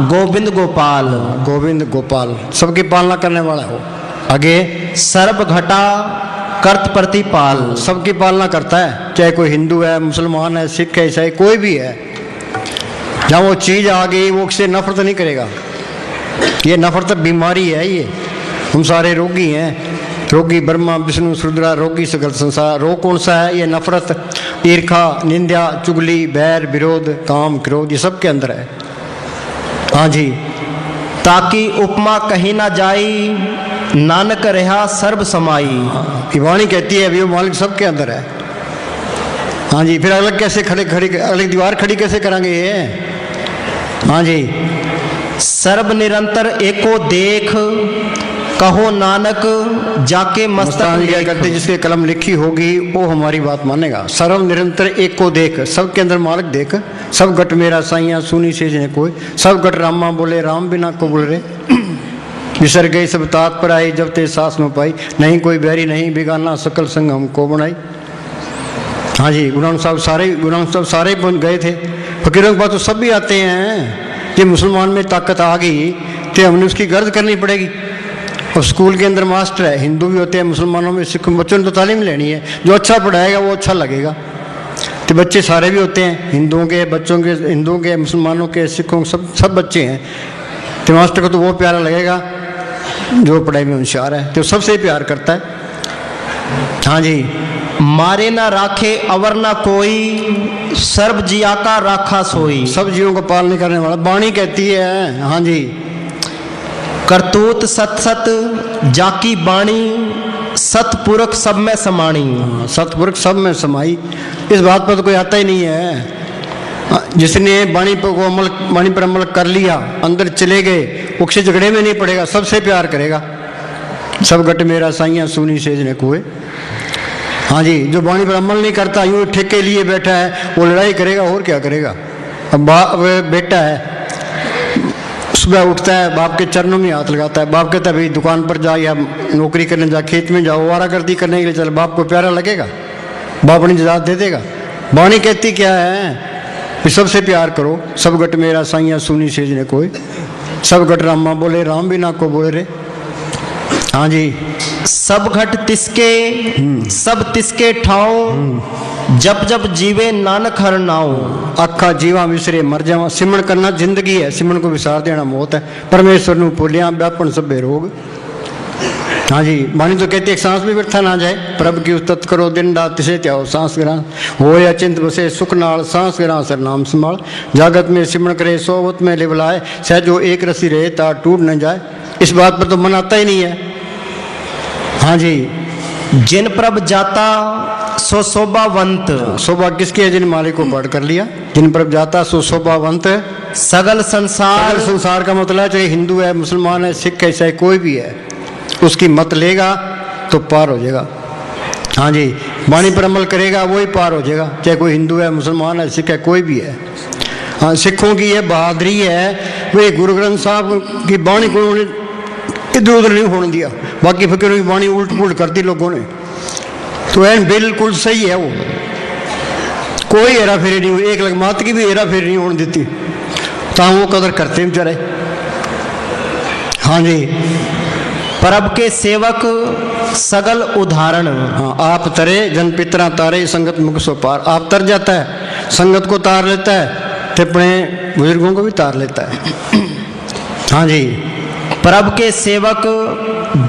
गोविंद गोपाल, गोविंद गोपाल सबकी पालना करने वाला हो। आगे सर्व घटा कर्त प्रतिपाल, सबकी पालना करता है, चाहे कोई हिंदू है, मुसलमान है, सिख है, ईसाई कोई भी है। जहाँ वो चीज़ आ गई वो उससे नफरत नहीं करेगा। ये नफरत बीमारी है। ये हम सारे रोगी हैं, रोगी ब्रह्मा विष्णु रुद्रा, रोगी सगल संसार। रोग कौन सा है? ये नफरत, ईर्खा, निंदा, चुगली, बैर, विरोध, काम, क्रोध, ये सब के अंदर है। हाँ जी, ताकि उपमा कहीं ना जाई, नानक रहा सर्व समाई। ये वाणी कहती है अभी वो मालिक सबके अंदर है। हाँ जी, फिर अलग कैसे खड़ी अलग दीवार खड़ी कैसे करांगे ये? हाँ जी, सर्व निरंतर एको देख, कहो नानक जाके मस्तक मस्तान क्या लेख। करते, जिसके कलम लिखी होगी वो हमारी बात मानेगा। सर्व निरंतर एक को देख, सबके अंदर मालिक देख। सब गट मेरा साइया सुनी से जिन्हें कोई, सब गट रामा बोले राम बिना को बोल रे। विसर गई सब तात पर आई, जब ते सास में पाई, नहीं कोई बैरी नहीं बिगाना, सकल संग हमको बनाई। हाँ जी, गुरु नानक साहब सारे गए थे। फकीरों के पास तो सब भी आते हैं। ये मुसलमान में ताकत आ गई तो हमने उसकी गर्ज करनी पड़ेगी। और स्कूल के अंदर मास्टर है, हिंदू भी होते हैं, मुसलमानों में सिख, बच्चों ने तो तालीम लेनी है। जो अच्छा पढ़ाएगा वो अच्छा लगेगा। तो बच्चे सारे भी होते हैं, हिंदुओं के बच्चों के, हिंदुओं के, मुसलमानों के, सिखों, सब बच्चे हैं। तो मास्टर को तो वो प्यारा लगेगा जो पढ़ाई में होशियार है, तो सबसे प्यार करता है। हाँ जी, मारे ना राखे अवर ना कोई, सर्व जिया का राखा सोई। सब जीवों को पालने करने वाला वाणी कहती है। हाँ जी, करतूत सत सत जाकी बाणी, सतपुरख सब में समाणी। सतपुरुष सब में समाई। इस बात पर तो कोई आता ही नहीं है। जिसने वाणी पर अमल कर लिया, अंदर चले गए, वो किसी झगड़े में नहीं पड़ेगा, सबसे प्यार करेगा। सब गट मेरा साइया सुनी सेज ने कुए। हाँ जी, जो वाणी पर अमल नहीं करता, यूँ ठेके लिए बैठा है, वो लड़ाई करेगा और क्या करेगा। अब बेटा है, सुबह उठता है, बाप के चरणों में हाथ लगाता है। बाप कहता है भाई दुकान पर जा या नौकरी करने जा, खेत में जाओ, वारागर्दी करने के लिए चल, बाप को प्यारा लगेगा? बाप अपनी इजाज़त दे देगा? वाणी कहती क्या है कि सबसे प्यार करो। सब गट मेरा साइया सुनी सेज ने कोई, सब गट रामा बोले राम बिना को बोले रे। हाँ जी, सब घट तिसके सब तिसके ठाओ, जब जब जीवे नानक हर नाओ। आखा जीवा विसरे मर जावा। सिमरण करना जिंदगी है, सिमरण को विसार देना मौत है। परमेश्वर नू भूलिया व्यापन सभे रोग। हाँ जी, वाणी तो कहती है सांस भी व्यर्था ना जाए। प्रभ की उस्तत करो दिन रात तिसे त्याओ सांस गिरा, हो या चिंत बसे सुख नाल, सांस गिरा सर नाम संभाल। जागत में सिमरण करे सोवत में लिवलाए, सहजो एक रसी रहे ता टूट न जाए। इस बात पर तो मन आता ही नहीं है। हाँ जी, जिन प्रभ जाता सो शोभावंत। शोभा किसकी है? जिन मालिक को पढ़ कर लिया। जिन प्रभ जाता सो शोभावंत। सगल संसार सगल संसार का मतलब चाहे हिंदू है, मुसलमान है, सिख है, चाहे कोई भी है, उसकी मत लेगा तो पार हो जाएगा। हाँ जी, वाणी पर अमल करेगा वही पार हो जाएगा, चाहे कोई हिंदू है, मुसलमान है, सिख है, कोई भी है। हाँ, सिखों की यह बहादुरी है, वे गुरु ग्रंथ साहब की वाणी को उन्होंने इधर उधर नहीं होने दिया। बाकी फकीरों की वाणी उल्ट पुलट कर दी लोगों ने, तो एन बिल्कुल सही है। वो कोई हेरा फेरी नहीं हुई, एक लगमात की भी हेरा फेरी नहीं होने देती, तां वो कदर करते बेचारे। हाँ जी, प्रभ के सेवक सगल उदाहरण। हाँ, आप तरे जन पितरा तारे, संगत मुख सो पार। आप तर जाता है, संगत को तार लेता है, तो अपने बुजुर्गों को भी तार लेता है। हाँ जी, प्रभ के सेवक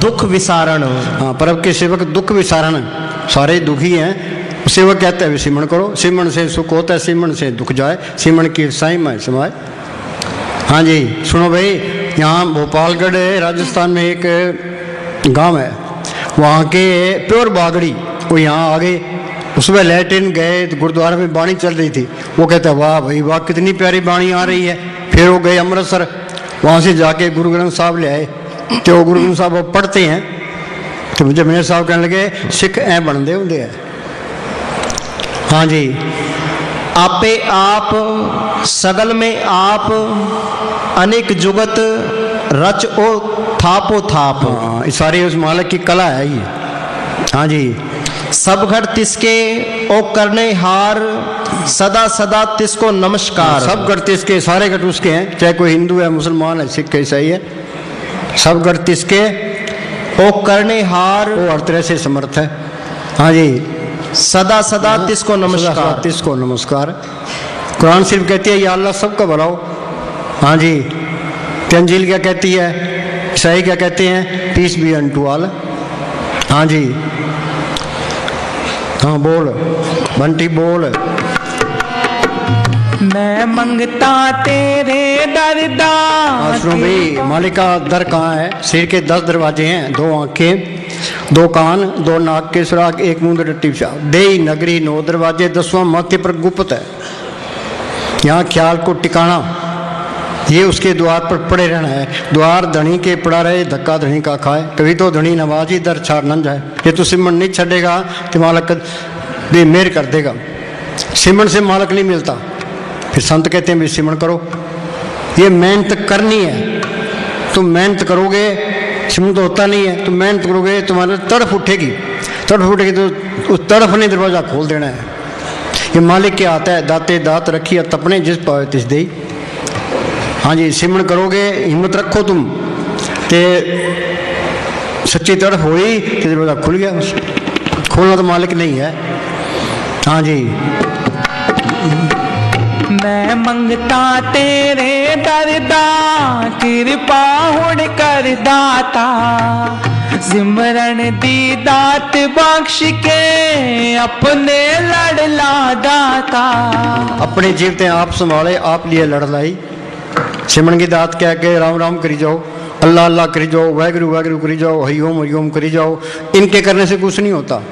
दुख विसारण। हाँ, प्रभ के सेवक दुख विसारण। सारे दुखी हैं, सेवक कहता है सिमरण करो, सिमरण से सुख होता है, सिमरण से दुख जाए, सिमरण की साई में समाए। हाँ जी, सुनो भाई, यहाँ भोपालगढ़ राजस्थान में एक गांव है, वहाँ के प्योर बागड़ी, वो यहाँ आ गए। सुबह लैट्रिन गए तो गुरुद्वारा में बाणी चल रही थी। वो कहते हैं वाह भाई वाह, कितनी प्यारी बाणी आ रही है। फिर वो गए अमृतसर, वहाँ से जाके गुरु ग्रंथ साहब ले आए। तो गुरु ग्रंथ साहब वो पढ़ते हैं, तो मुझे मेरे साहब कहने लगे सिख ऐ बनते होंगे है। हाँ जी, आपे आप सगल में आप, अनेक जुगत रच ओ थापो थाप। हाँ, सारी उस मालिक की कला है ये। हाँ जी, सब घट तिसके ओ करने हार, सदा सदा तिसको नमस्कार। सब गढ़ तिसके, सारे गढ़ उसके हैं, चाहे कोई हिंदू है, मुसलमान है, सिख है, ईसाई है। सब गढ़ तिसके ओ करने हार, वो हर तरह से समर्थ है। हाँ जी, सदा सदा तिसको नमस्कार। तिसको नमस्कार। कुरान सिर्फ कहती है या अल्लाह सबका भलाओ। हाँ जी, तंजील क्या कहती है, ईसाई क्या कहते हैं, पीस बी अनटू ऑल। हाँ जी, हाँ बोल बंटी बोल। मैं मंगता तेरे दरदार। सुनो भाई, मालिक का दर कहाँ है? सिर के 10 दरवाजे हैं, 2 आंखें, 2 कान, 2 नाक के सुराग, 1 मुंह डट्टी पेशाब। देई नगरी 9 दरवाजे, 10वां माथे पर गुप्त है। यहाँ ख्याल को टिकाना, ये उसके द्वार पर पड़े रहना है। द्वार धनी के पड़ा रहे, धक्का धनी का खाए। कभी तो धनी नवाजी दर छाड़ न जाए। ये तो सिमरन नहीं छड़ेगा तो मालक बेमेर कर देगा। सिमरन से मालक नहीं मिलता। फिर संत कहते हैं भी सिमरन करो, ये मेहनत करनी है। तुम मेहनत करोगे, सिमरन तो होता नहीं है, तुम मेहनत करोगे तुम्हारे तड़फ उठेगी। तड़फ उठेगी तो उस तड़फ ने दरवाज़ा खोल देना है। ये मालिक क्या आता है, दाते दात रखी तपने जिस पावे तिस दे। हाँ जी, सिमरन करोगे, हिम्मत रखो तुम ते सच्ची तरफ हुई तो दरवाजा खुल गया। बस खोलना तो मालिक नहीं है। हाँ जी, मैं मंगता तेरे दरदा, कृपा हुण कर दाता। सिमरन दी दात बख्श के अपने लड़ला दाता। अपने जीवते आप संभाले, आप लिए लड़ लाई। सिमरन की दात कह के राम राम करी जाओ, अल्लाह अल्लाह करी जाओ, वाहगुरु वाहगुरु करी जाओ, हरिओम करी जाओ। इनके करने से कुछ नहीं होता।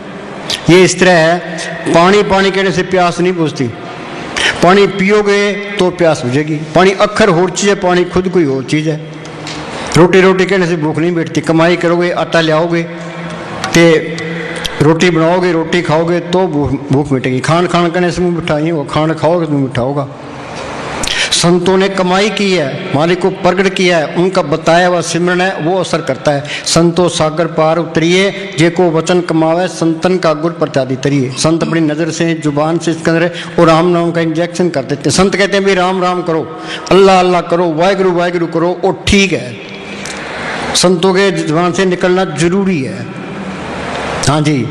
ये इस तरह है, पानी पानी कहने से प्यास नहीं बुझती। पानी पियोगे तो प्यास बुझेगी। पानी अक्खर और चीज़ है, पानी खुद कोई और चीज़ है। रोटी रोटी कहने से भूख नहीं बैठती। कमाई करोगे, आटा ले आओगे तो रोटी बनाओगे, रोटी खाओगे तो भूख मिटेगी। खान खान कहने से मुँह मिठा नहीं होगा, खाना खाओगे तो मुँह मिठा होगा। संतों ने कमाई की है, मालिक को प्रकट किया है, उनका बताया हुआ सिमरन है, वो असर करता है। संतो सागर पार उतरिए, जे को वचन कमावे, संतन का गुर प्रत्यादि तरिए। संत अपनी नज़र से, जुबान से इसके अंदर और राम नाम का इंजेक्शन कर देते हैं। संत कहते हैं भी राम राम करो, अल्लाह अल्लाह करो, वाहगुरु वाहगुरु करो, और ठीक है। संतों के जुबान से निकलना जरूरी है। हाँ जी,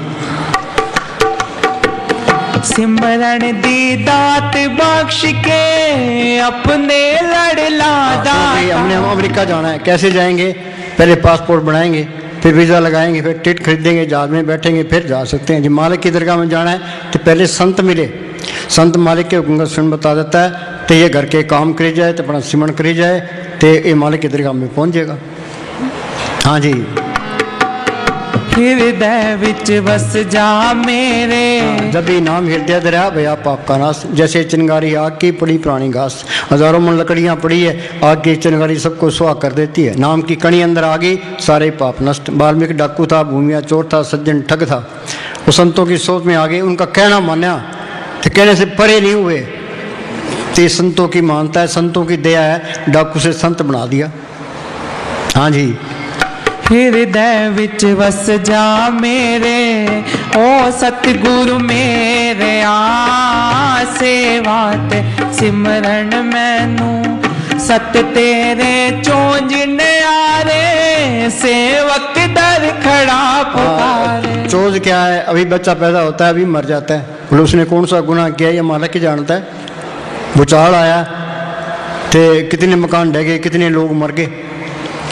सिमरन दी दात बख्श के अपने लड़ला दाता। हमने अमेरिका जाना है, कैसे जाएंगे? पहले पासपोर्ट बनाएंगे, फिर वीज़ा लगाएंगे, फिर टिकट खरीदेंगे, जहाज में बैठेंगे, फिर जा सकते हैं। जब मालिक की दरगाह में जाना है तो पहले संत मिले। संत मालिक के हुक्म का सुन बता देता है, तो ये घर के काम करी जाए, तो अपना सिमरन करी जाए, तो ये मालिक की दरगाह में पहुँच जाएगा। हाँ जी, हृदय विच बस जा मेरे। जब भी नाम हृदय दरिया भैया पाप का नाश। जैसे चिंगारी आग की पड़ी पुरानी घास, हजारों मन लकड़ियाँ पड़ी है, आग की चिंगारी सबको सुहा कर देती है। नाम की कणी अंदर आ गई, सारे पाप नष्ट। वाल्मीकि डाकू था, भूमिया चोर था, सज्जन ठग था। वो संतों की सोच में आ गए, उनका कहना माना तो कहने से परे नहीं हुए। तो संतों की मानता है, संतों की दया है, डाकू से संत बना दिया। हाँ जी, हृदय विच बस जा मेरे, ओ सतगुरु मेरे आ सेवात सिमरन मैनू। सत तेरे चोंज आरे, सेवक दर खड़ा पुकारे। चोज क्या है? अभी बच्चा पैदा होता है, अभी मर जाता है। बोले उसने कौन सा गुनाह किया, ये मालिक ही जानता है। भूचाल आया तो कितने मकान ढह गए, कितने लोग मर गए।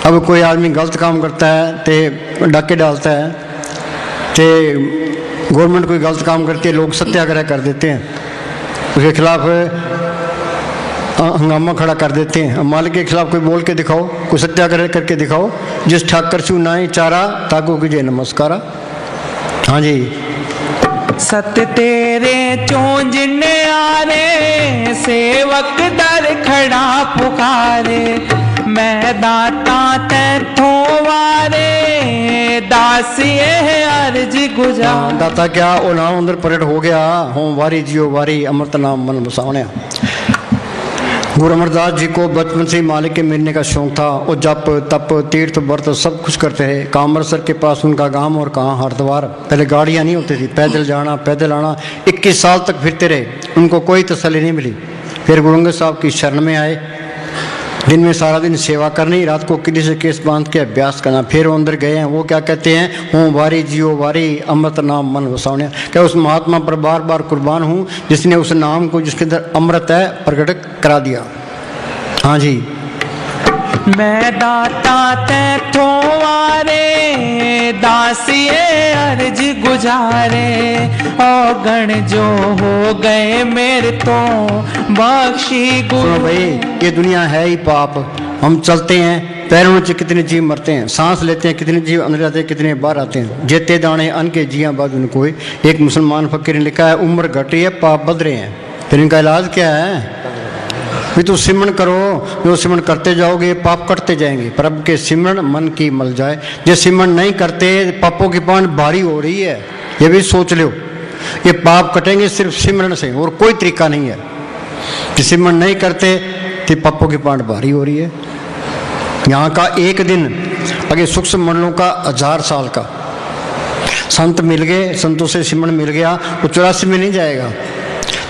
अब कोई आदमी गलत काम करता है तो डाके डालता है, तो गवर्नमेंट कोई गलत काम करती है, लोग सत्याग्रह कर देते हैं, उसके खिलाफ हंगामा खड़ा कर देते हैं। मालिक के खिलाफ कोई बोल के दिखाओ, कोई सत्याग्रह करके दिखाओ, जिस ठाकर छू नाई चारा ताको कीजिए नमस्कारा। हाँ जी, सत तेरे चोंज आरे, सेवक दर खड़ा पुकारे। मैं दाता तैथों वारे, दासिए अर्ज गुजार। दाता क्या ओ नाम अंदर प्रगट हो गया, होम वारी जियो वारी, अमृत नाम मन बसावने। गुरु अमरदास जी को बचपन से मालिक के मिलने का शौक था। वो जप तप तीर्थ व्रत सब कुछ करते थे। कामरसर के पास उनका गांव और कहाँ हरिद्वार। पहले गाड़ियाँ नहीं होती थी, पैदल जाना पैदल आना। 21 साल तक फिरते रहे, उनको कोई तसल्ली नहीं मिली। फिर गुरु अंगद साहब की शरण में आए। दिन में सारा दिन सेवा करनी, रात को किले से केस बांध के अभ्यास करना। फिर वो अंदर गए हैं, वो क्या कहते हैं, हूँ वारी जियो वारी, अमृत नाम मन बसावने। क्या उस महात्मा पर बार बार कुर्बान हूँ जिसने उस नाम को, जिसके अंदर अमृत है, प्रकट करा दिया। हाँ जी, मैं दाता तैथों वारे, दासिए अर्ज गुजारे। ओ गण जो हो गए मेरे तो बख्शी गुरु। भाई ये दुनिया है ही पाप। हम चलते हैं, पैरों में कितने जीव मरते हैं, सांस लेते हैं कितने जीव अंदर आते हैं, कितने बाहर आते हैं। जेते दाने अन के जिया बाद उनको। एक मुसलमान फकीर ने लिखा है, उम्र घटी है पाप बद रहे हैं। फिर इनका इलाज क्या है? भी तू सिमरन करो, जो सिमरन करते जाओगे पाप कटते जाएंगे। प्रभु के सिमरन मन की मल जाए। जो सिमरन नहीं करते पापों की पान भारी हो रही है, ये भी सोच लो। ये पाप कटेंगे सिर्फ सिमरन से, और कोई तरीका नहीं है। कि सिमरन नहीं करते तो पापों की पान भारी हो रही है। यहाँ का एक दिन अगे सूक्ष्म मंडलों का 1000 साल का संत मिल गए, संतों से सिमरन मिल गया, वो 84 में नहीं जाएगा।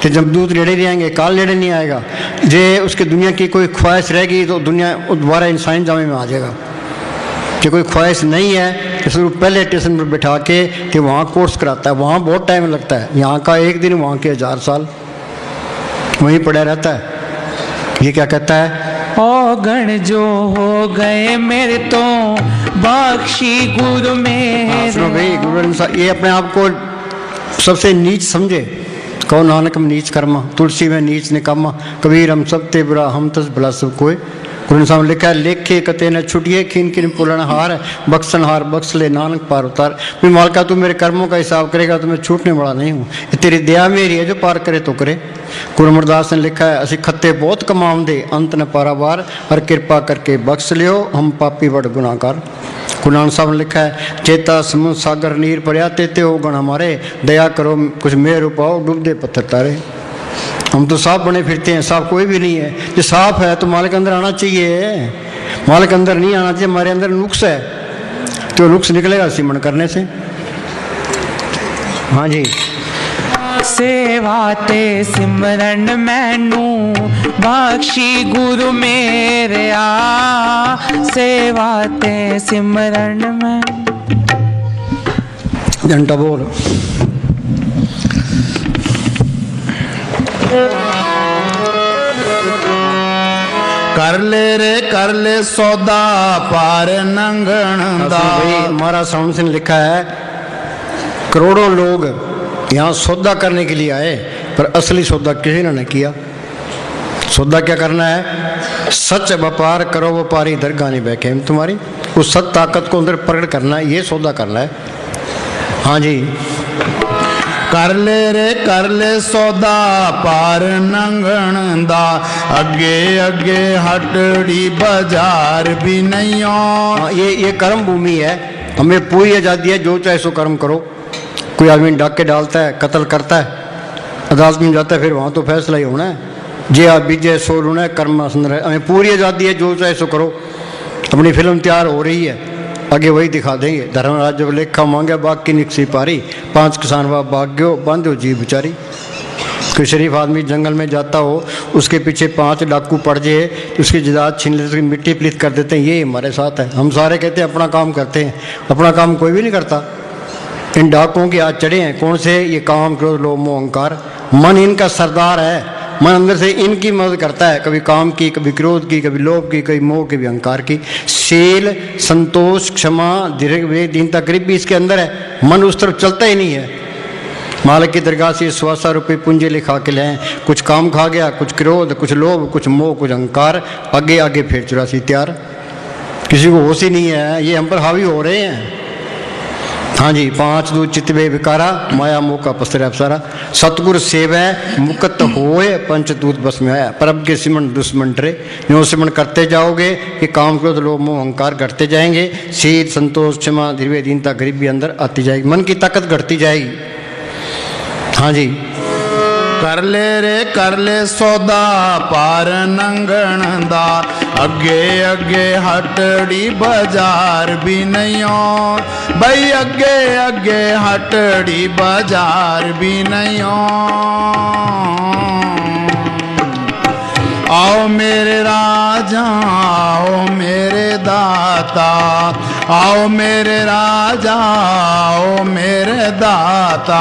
तो जब दूध लेड़े नहीं आएंगे, काल लेड़े नहीं आएगा। जे उसके दुनिया की कोई ख्वाहिश रहेगी तो दुनिया दोबारा इंसानी जामे में आ जाएगा। कि कोई ख्वाहिश नहीं है तो शुरू पहले स्टेशन पर बैठा के तो वहाँ कोर्स कराता है, वहाँ बहुत टाइम लगता है। यहाँ का एक दिन, वहाँ के 1000 साल वहीं पड़ा रहता है। ये क्या कहता है? ओ गण जो हो गए मेरे तो बख्शी गुरु मेरे। सुनो भाई, गुरु ये अपने आप को सबसे नीच समझे। कहो नानक में नीच कर्मा, तुलसी में नीच निकामा, कबीर हम सब ते बुरा हम तस भला सब कोई। गुरु साहब लिखा है, लेखे कते न छुटिए खीन किन पुलन हार, बख्शन हार बख्श ले नानक पार उतार। भी मालका तू मेरे कर्मों का हिसाब करेगा तो मैं छूटने वाला नहीं हूँ। तेरी दया मेरी है, जो पार करे तो करे। गुरु अमरदास ने लिखा है, असी खत्ते बहुत कमाम दे अंत न पारावार, हर कृपा करके बख्श लियो हम पापी बड़ गुनाहगार। गुरु नानक साहब ने लिखा है, चेता समुद्र सागर नीर पड़िया तेते हो गण हमारे, दया करो कुछ मेहर उपाओ डूबदे पत्थर तारे। हम तो साफ बने फिरते हैं, साफ कोई भी नहीं है। जो साफ है तो मालिक अंदर आना चाहिए, मालिक अंदर नहीं आना चाहिए। हमारे अंदर नुक्स है, तो नुक्स निकलेगा सिमरन करने से। हाँ जी। सेवा ते सिमरन मैनू बख्शी गुरु मेरे आ, सेवा ते सिमरन मैं। घंटा बोल। कर ले सौदा पार नंगण दा। भाई महाराज साउंड सिंह लिखा है, करोड़ों लोग यहाँ सौदा करने के लिए आए, पर असली सौदा किसी ने नहीं किया। सौदा क्या करना है? सच व्यापार करो व्यापारी दरगाह नहीं बैठे। तुम्हारी उस सत ताकत को अंदर प्रकट करना है, ये सौदा करना है। हाँ जी। कर ले सौदा पार नंगण दा, अगे अगे हटड़ी बाजार भी नहीं हो। ये कर्म भूमि है, हमें पूरी आज़ादी है, जो चाहे सो कर्म करो। कोई आदमी डाके डालता है, कत्ल करता है, अदालत में जाता है, फिर वहाँ तो फैसला ही होना है। जे आप बीजे सो लूना है, कर्म सुंदर है। हमें पूरी आज़ादी है, जो चाहे सो करो। अपनी फिल्म तैयार हो रही है, आगे वही दिखा देंगे। धर्मराज जब लेखा मांगे बाग की निकसी पारी, 5 किसान व भाग्यो बांधो जी बेचारी। कोई शरीफ आदमी जंगल में जाता हो, उसके पीछे 5 डाकू पड़ जाए तो उसकी जायदाद छीन लेते, मिट्टी प्लीत कर देते हैं। ये हमारे साथ है। हम सारे कहते हैं अपना काम करते हैं, अपना काम कोई भी नहीं करता। इन डाकुओं के हाथ चढ़े हैं कौन से? ये काम क्रोध लोभ मोह अहंकार। मन इनका सरदार है, मन अंदर से इनकी मदद करता है, कभी काम की, कभी क्रोध की, कभी लोभ की, कभी मोह की, कभी अहंकार की। शील, संतोष, क्षमा, दीर्घ, दीनता, गरीबी इसके अंदर है। मन उस तरफ चलता ही नहीं है। मालिक की दरगाह से 100 रुपये पूंजी लिखा के लाए, कुछ काम खा गया, कुछ क्रोध, कुछ लोभ, कुछ मोह, कुछ अहंकार, आगे आगे फिर 84 तैयार। किसी को होश ही नहीं है, ये हम पर हावी हो रहे हैं। हाँ जी। 5 दूत चितवे विकारा, माया मोह का पसर अवसारा। सतगुरु सेवै मुक्त होए, पंचदूत बस में आया। परब के सिमरन दुश्मन डरे। जो सिमरन करते जाओगे कि काम क्रोध लोभ मोह अहंकार घटते जाएंगे। शील, संतोष, क्षमा, धीरज, दीनता, गरीबी अंदर आती जाएगी, मन की ताकत घटती जाएगी। हाँ जी। कर ले सौदा पार नंगण दा, अगे अगे हटड़ी बाजार भी नहीं हो। भाई अगे अगे हटड़ी बाजार भी नहीं हो। आओ मेरे राजा, आओ मेरे दाता, आओ मेरे राजा, आओ मेरे दाता,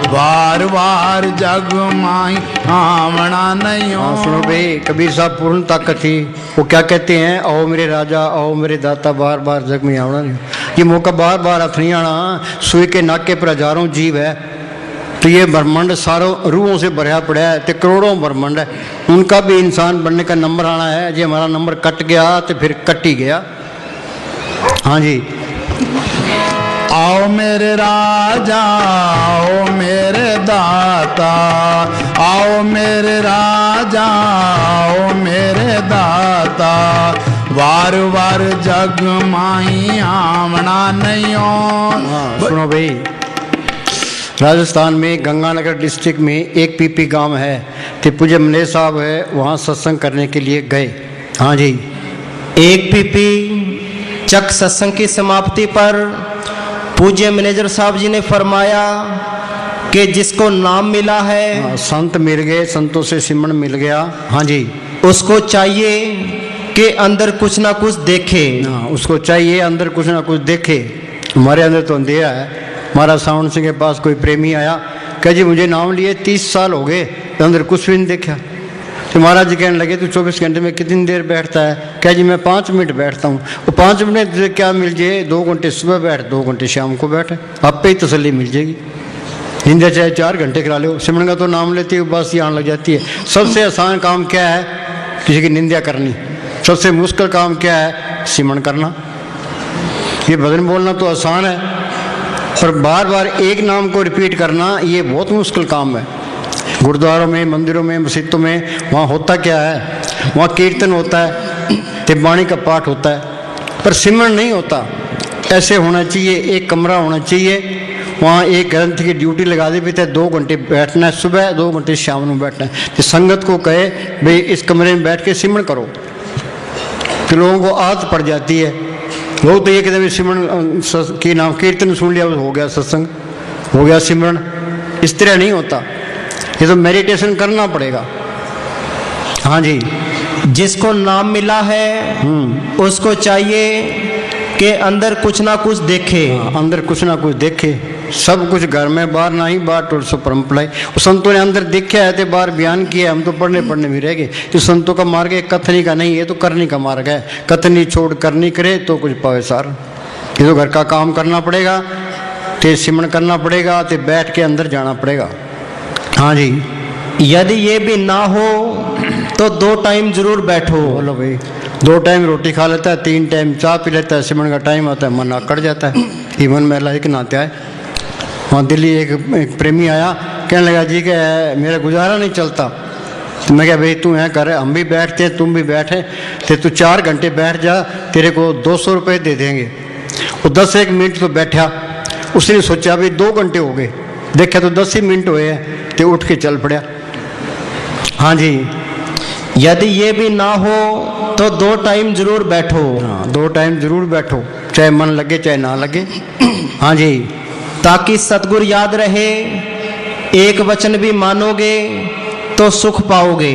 वार वार जग माई आवना नहीं हो। सुनो भाई, कबीर साहब पूर्ण ताकत थी, वो क्या कहते हैं? आओ मेरे राजा, आओ मेरे दाता, बार बार जग में आवना नहीं। ये मौका बार बार हाथ नहीं आना। सुई के नाके पर हजारों जीव है, तो ये ब्रह्मांड सारों रूहों से भरा पड़ा है, तो करोड़ों ब्रह्मांड है, उनका भी इंसान बनने का नंबर आना है। जी हमारा नंबर कट गया तो फिर कट ही गया। हाँ जी। आओ मेरे राजा, आओ मेरे दाता, आओ मेरे राजा, आओ मेरे वार वार जग माई आवना नहीं। सुनो भाई, राजस्थान में गंगानगर डिस्ट्रिक्ट में एक पीपी गांव है, तो पूज्य मनेश साहब है, वहाँ सत्संग करने के लिए गए। हाँ जी, एक पीपी चक सत्संग की समाप्ति पर पूज्य मैनेजर साहब जी ने फरमाया कि जिसको नाम मिला है, हाँ, संत मिल गए, संतों से सिमरन मिल गया। हाँ जी, उसको चाहिए कि अंदर कुछ ना कुछ देखे। हाँ, उसको चाहिए अंदर कुछ ना कुछ देखे। हमारे अंदर तो अंधेरा है। महाराज सावण सिंह के पास कोई प्रेमी आया, कह जी मुझे नाम लिए 30 साल हो गए, तो अंदर कुछ भी नहीं देखा। तो महाराज जी कहने लगे, तू 24 घंटे में कितनी देर बैठता है? कह जी मैं 5 मिनट बैठता हूँ। वो 5 मिनट से क्या मिल जाए, 2 घंटे सुबह बैठ, 2 घंटे शाम को बैठ, आप पे ही तसल्ली मिल जाएगी। निंदा चाहे 4 घंटे करा लो, सिमरन का तो नाम लेती है बस यहाँ लग जाती है। सबसे आसान काम क्या है? किसी की निंदा करनी। सबसे मुश्किल काम क्या है? सिमरन करना। ये भजन बोलना तो आसान है, पर बार बार एक नाम को रिपीट करना ये बहुत मुश्किल काम है। गुरुद्वारों में, मंदिरों में, मस्जिदों में वहाँ होता क्या है? वहाँ कीर्तन होता है, तिब्बाणी का पाठ होता है, पर सिमरन नहीं होता। ऐसे होना चाहिए, एक कमरा होना चाहिए, वहाँ एक ग्रंथ की ड्यूटी लगा दी भी, 2 घंटे बैठना है सुबह, 2 घंटे शाम में बैठना है। तो संगत को कहे भाई इस कमरे में बैठ के सिमरन करो, तो लोगों को आदत पड़ जाती है। लोग तो ये कहते हैं सिमरन की नाम कीर्तन सुन लिया हो गया सत्संग, हो गया सिमरन। इस तरह नहीं होता, ये तो मेडिटेशन करना पड़ेगा। हाँ जी, जिसको नाम मिला है उसको चाहिए कि अंदर कुछ ना कुछ देखे। अंदर कुछ ना कुछ देखे। सब कुछ घर में, बाहर ना ही बात और सो परम पलाई। संतों ने अंदर देखा है तो बाहर बयान किया, हम तो पढ़ने में रह गए। तो संतों का मार्ग है कथनी का नहीं, ये तो करनी का मार्ग है। कथनी छोड़ करनी करे तो कुछ पावे सार। ये तो घर का काम करना पड़ेगा, तो सिमरन करना पड़ेगा, तो बैठ के अंदर जाना पड़ेगा। हाँ जी, यदि ये भी ना हो तो 2 टाइम जरूर बैठो। बोलो भाई, 2 टाइम रोटी खा लेता है, 3 टाइम चाय पी लेता है, सिमरन का टाइम आता है मन आकड़ जाता है, ही मन में लाई के नाते आए। वहाँ दिल्ली एक प्रेमी आया, कहने लगा जी कि मेरा गुजारा नहीं चलता। तो मैं क्या भाई तू यहाँ कर, हम भी बैठते हैं तुम भी बैठे, तो तू 4 घंटे बैठ जा, तेरे को 200 रुपये दे देंगे। वो 10-1 मिनट तो बैठा, उसने सोचा भाई 2 घंटे हो गए, देखा तो 10 ही मिनट हुए हैं, तो उठ के चल पड़ा। हाँ जी, यदि ये भी ना हो तो 2 टाइम जरूर बैठो। हाँ, 2 टाइम जरूर बैठो, चाहे मन लगे चाहे ना लगे। हाँ जी, ताकि सतगुरु याद रहे, एक वचन भी मानोगे तो सुख पाओगे।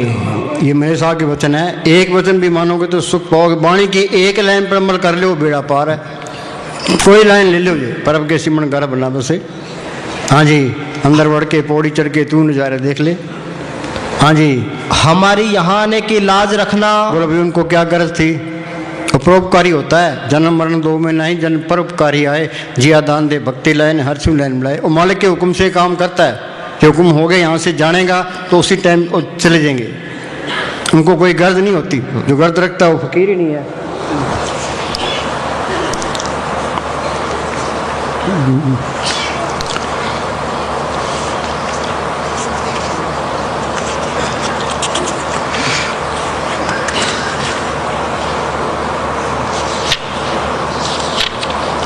ये मेरे साथ के वचन है, एक वचन भी मानोगे तो सुख पाओगे। वाणी की एक लाइन पर अमल कर लो, बेड़ा पार है। कोई लाइन ले लो जी, परब के सिमरन कर बना बसे। हाँ जी, अंदर बढ़ के पौड़ी चढ़ के तू नज़ारे देख ले। हाँ जी, हमारी यहाँ आने की लाज रखना। बोलो भाई उनको क्या गरज थी? परोपकारी होता है, जन्म मरण 2 में नहीं, जन्म परोपकारी आए, जिया दान दे भक्ति लाइन हर सिंह लाइन मिलाए। वो मालिक के हुक्म से काम करता है, कि हुक्म हो गए यहाँ से जानेगा तो उसी टाइम चले जाएंगे। उनको कोई गर्ज नहीं होती, जो गर्ज रखता है वो फकीर ही नहीं है।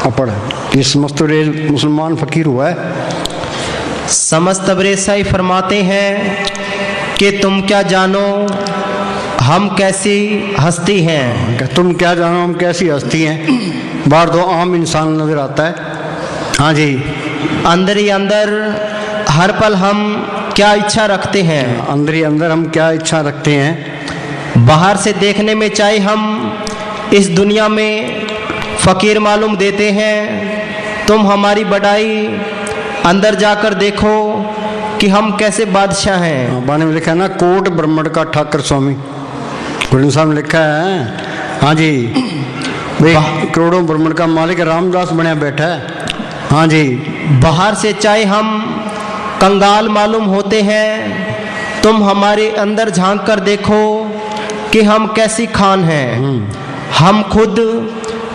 अपड़ ये समस्त मुसलमान फकीर हुआ है। समस्त अबरेसाई फरमाते हैं कि तुम क्या जानो हम कैसी हस्ती हैं। तुम क्या जानो हम कैसी हस्ती हैं। बाहर तो आम इंसान नजर आता है। हाँ जी, अंदर ही अंदर हर पल हम क्या इच्छा रखते हैं। अंदर ही अंदर हम क्या इच्छा रखते हैं। बाहर से देखने में चाहे हम इस दुनिया में फकीर मालूम देते हैं, तुम हमारी बड़ाई अंदर जाकर देखो कि हम कैसे बादशाह हैं। बाने में लिखा है ना, कोट ब्रह्मंड का ठाकर स्वामी, गुरु साहब ने लिखा है। हाँ जी, भाई करोड़ों ब्रह्मंड का मालिक रामदास बना बैठा है। हाँ जी, बाहर से चाहे हम कंगाल मालूम होते हैं, तुम हमारे अंदर झांक कर देखो कि हम कैसी खान हैं। हम खुद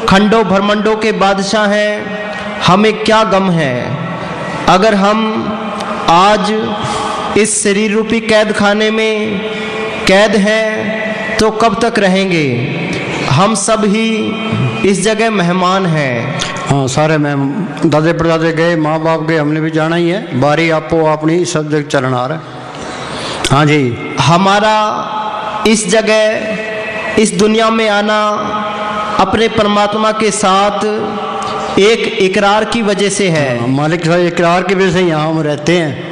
खंडों ब्रह्मंडों के बादशाह हैं, हमें क्या गम है। अगर हम आज इस शरीर रूपी कैद खाने में कैद हैं तो कब तक रहेंगे? हम सब ही इस जगह मेहमान हैं। हाँ, सारे मैं दादे परदादे गए, माँ बाप गए, हमने भी जाना ही है। बारी आपो अपनी सब जगह चलना आ रहा है। हाँ जी, हमारा इस जगह इस दुनिया में आना अपने परमात्मा के साथ एक इकरार की वजह से है। मालिक के साथ इकरार की वजह से यहाँ हम रहते हैं।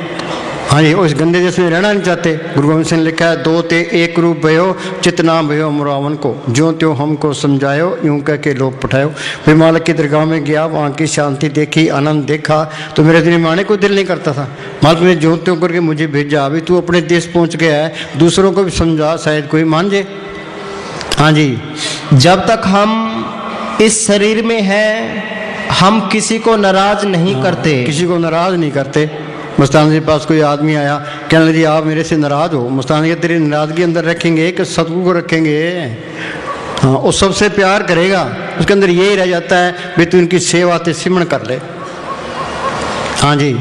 हाँ जी, उस गंदे देश में रहना नहीं चाहते। गुरु गोविंद सिंह ने लिखा है, दो ते एक रूप भयो, चितना भयो मुरावन को, ज्यों त्यों हमको समझायो, यूं कह के लोग पठायो। फिर मालिक की दरगाह में गया, वहाँ की शांति देखी, आनंद देखा, तो मेरे दिल में आने को दिल नहीं करता था। मालिक ने ज्यों त्यों करके मुझे भेजा। अभी तू अपने देश पहुँच गया है, दूसरों को भी समझा, शायद कोई मान जाए। हाँ जी, जब तक हम इस शरीर में हैं, हम किसी को नाराज नहीं करते। किसी को नाराज नहीं करते। मस्तान जी के पास कोई आदमी आया, कहने लगे आप मेरे से नाराज हो। मस्तान जी, तेरी नाराजगी अंदर रखेंगे कि सतगुरु को रखेंगे? हाँ, वो सबसे प्यार करेगा, उसके अंदर यही रह जाता है भाई तू इनकी सेवा ते सिमरण कर ले। हाँ जी,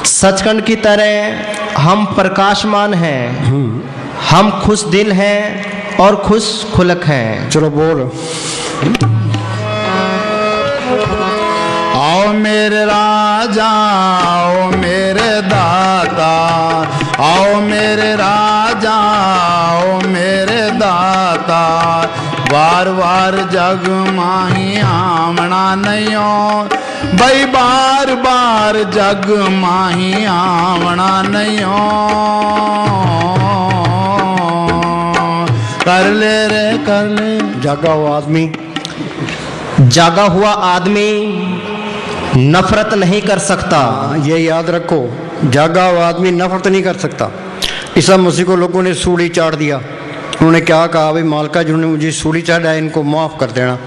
सचखंड की तरह हम प्रकाशमान हैं, हम खुश दिल हैं और खुश खुलक हैं। चलो बोल। आओ मेरे राजा, आओ मेरे दाता, आओ मेरे राजा, आओ मेरे दाता, बार बार जग माही आमना नहीं हो भाई, बार बार जग माही आमना नहीं हो। कर ले रे कर ले। जागा हुआ आदमी, जागा हुआ आदमी नफरत नहीं कर सकता। ये याद रखो, जागा हुआ आदमी नफरत नहीं कर सकता। ईसा मसीह को लोगों ने सूली चाट दिया। उन्होंने क्या कहा, भाई मालका जिन्होंने मुझे सूली चाटा है इनको माफ़ कर देना।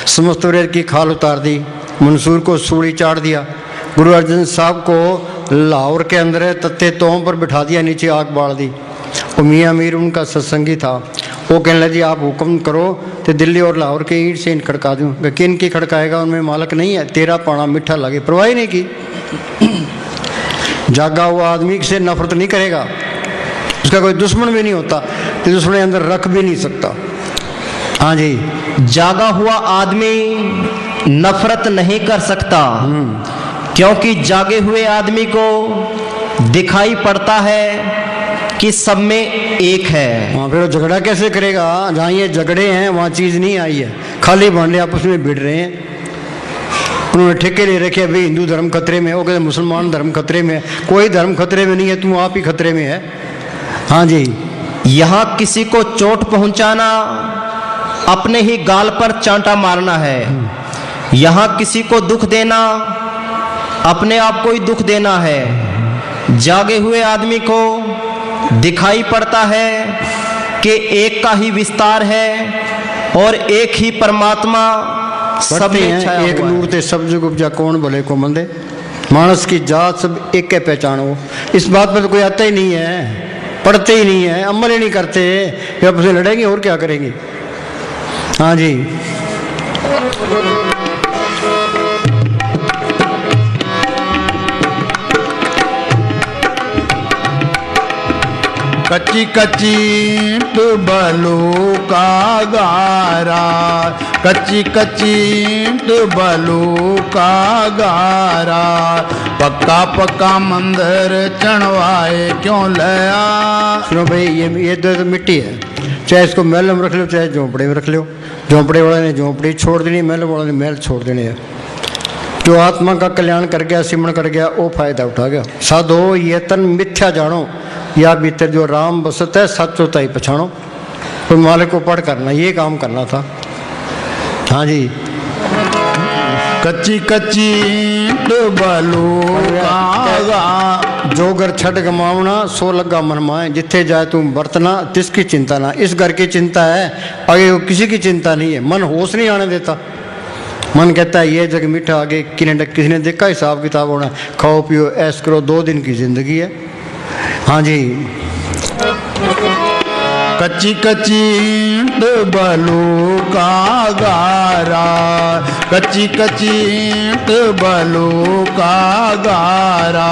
समस्त रेत की खाल उतार दी, मंसूर को सूली चाट दिया। गुरु अर्जन साहब को लाहौर के अंदर तत्ते तों पर बिठा दिया, नीचे आग बाल दी। और मियाँ मीर उनका सत्संगी था, वो कहने लगे आप हुक्म करो तो दिल्ली और लाहौर के ईंट से ईंट खड़का दूँ। किन की खड़काएगा, उनमें मालक नहीं है, तेरा पाना मीठा लगे, परवाह नहीं की। जागा हुआ आदमी से नफरत नहीं करेगा, उसका कोई दुश्मन भी नहीं होता, तो दुश्मन अंदर रख भी नहीं सकता। हाँ जी, जागा हुआ आदमी नफरत नहीं कर सकता, क्योंकि जागे हुए आदमी को दिखाई पड़ता है कि सब में एक है। वहाँ फिर झगड़ा कैसे करेगा? जहाँ ये झगड़े हैं वहाँ चीज़ नहीं आई है, खाली भांडे आपस में भिड़ रहे हैं। उन्होंने ठेके ले रखे भाई हिंदू धर्म खतरे में, वो कहते मुसलमान धर्म खतरे में। कोई धर्म खतरे में नहीं है, तू आप ही खतरे में है। हाँ जी, यहाँ किसी को चोट पहुंचाना अपने ही गाल पर चांटा मारना है। यहाँ किसी को दुख देना अपने आप को ही दुख देना है। जागे हुए आदमी को दिखाई पड़ता है कि एक का ही विस्तार है और एक ही परमात्मा सब में छाया एक हुआ है। नूर ते सब जग उपजा कौन भले को मंदे, मानस की जात सब एक के पहचानो। इस बात पर तो कोई आता ही नहीं है, पढ़ते ही नहीं है, अमल ही नहीं करते, फिर आपसे लड़ेंगे और क्या करेंगे। हाँ जी, कच्ची कच्ची ईंट बलू का गारा, कच्ची कच्ची ईंट बलू का गारा, पक्का पक्का मंदिर चढ़वाए क्यों लया। सुनो भाई, ये तो मिट्टी है, चाहे इसको महल में रख लो चाहे झोंपड़े में रख लो। झोंपड़े वाले ने झोंपड़ी छोड़ देनी, महल वाले ने महल छोड़ देने हैं। जो आत्मा का कल्याण कर गया, सिमरण कर गया, वो फायदा उठा गया। साधो ये तन मिथ्या जानो, या भीतर जो राम बसत है सच होता ही पछाणो। तो मालिक को पढ़ करना, ये काम करना था। हाँ जी, कच्ची कच्ची ईंट बलू का, जो घर छठ गमावना सो लगा मन माए, जिथे जाए तुम बरतना तिसकी चिंता ना। इस घर की चिंता है, आगे किसी की चिंता नहीं है। मन होश नहीं आने देता, मन कहता है ये जग मीठा, आगे किसी ने देखा हिसाब किताब होना, खाओ पियो ऐश करो, 2 दिन की जिंदगी है। हाँ जी, कच्ची कच्ची ईंट बलू का गारा, कच्ची कच्ची ईंट बलू का गारा,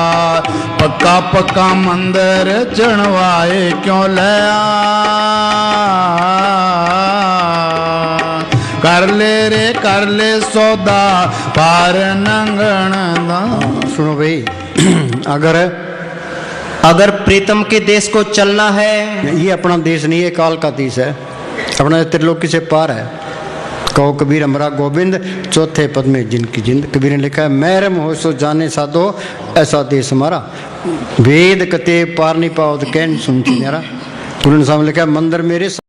पक्का पक्का मंदिर चढ़वाए क्यों लया, कर ले रे कर ले सौदा पार नंगण दा। सुनो भाई, अगर प्रीतम के देश को चलना है, ये अपना देश नहीं है, काल का देश है, अपना त्रिलोकी से पार है। कहो कबीर हमारा गोविंद चौथे पद में जिनकी जिंद। कबीर ने लिखा है महरम हो सो जाने साधो ऐसा देश हमारा, वेद कते पार नहीं पाओ तो कहन सुन यारा। गुरु ने सामने लिखा है मंदिर मेरे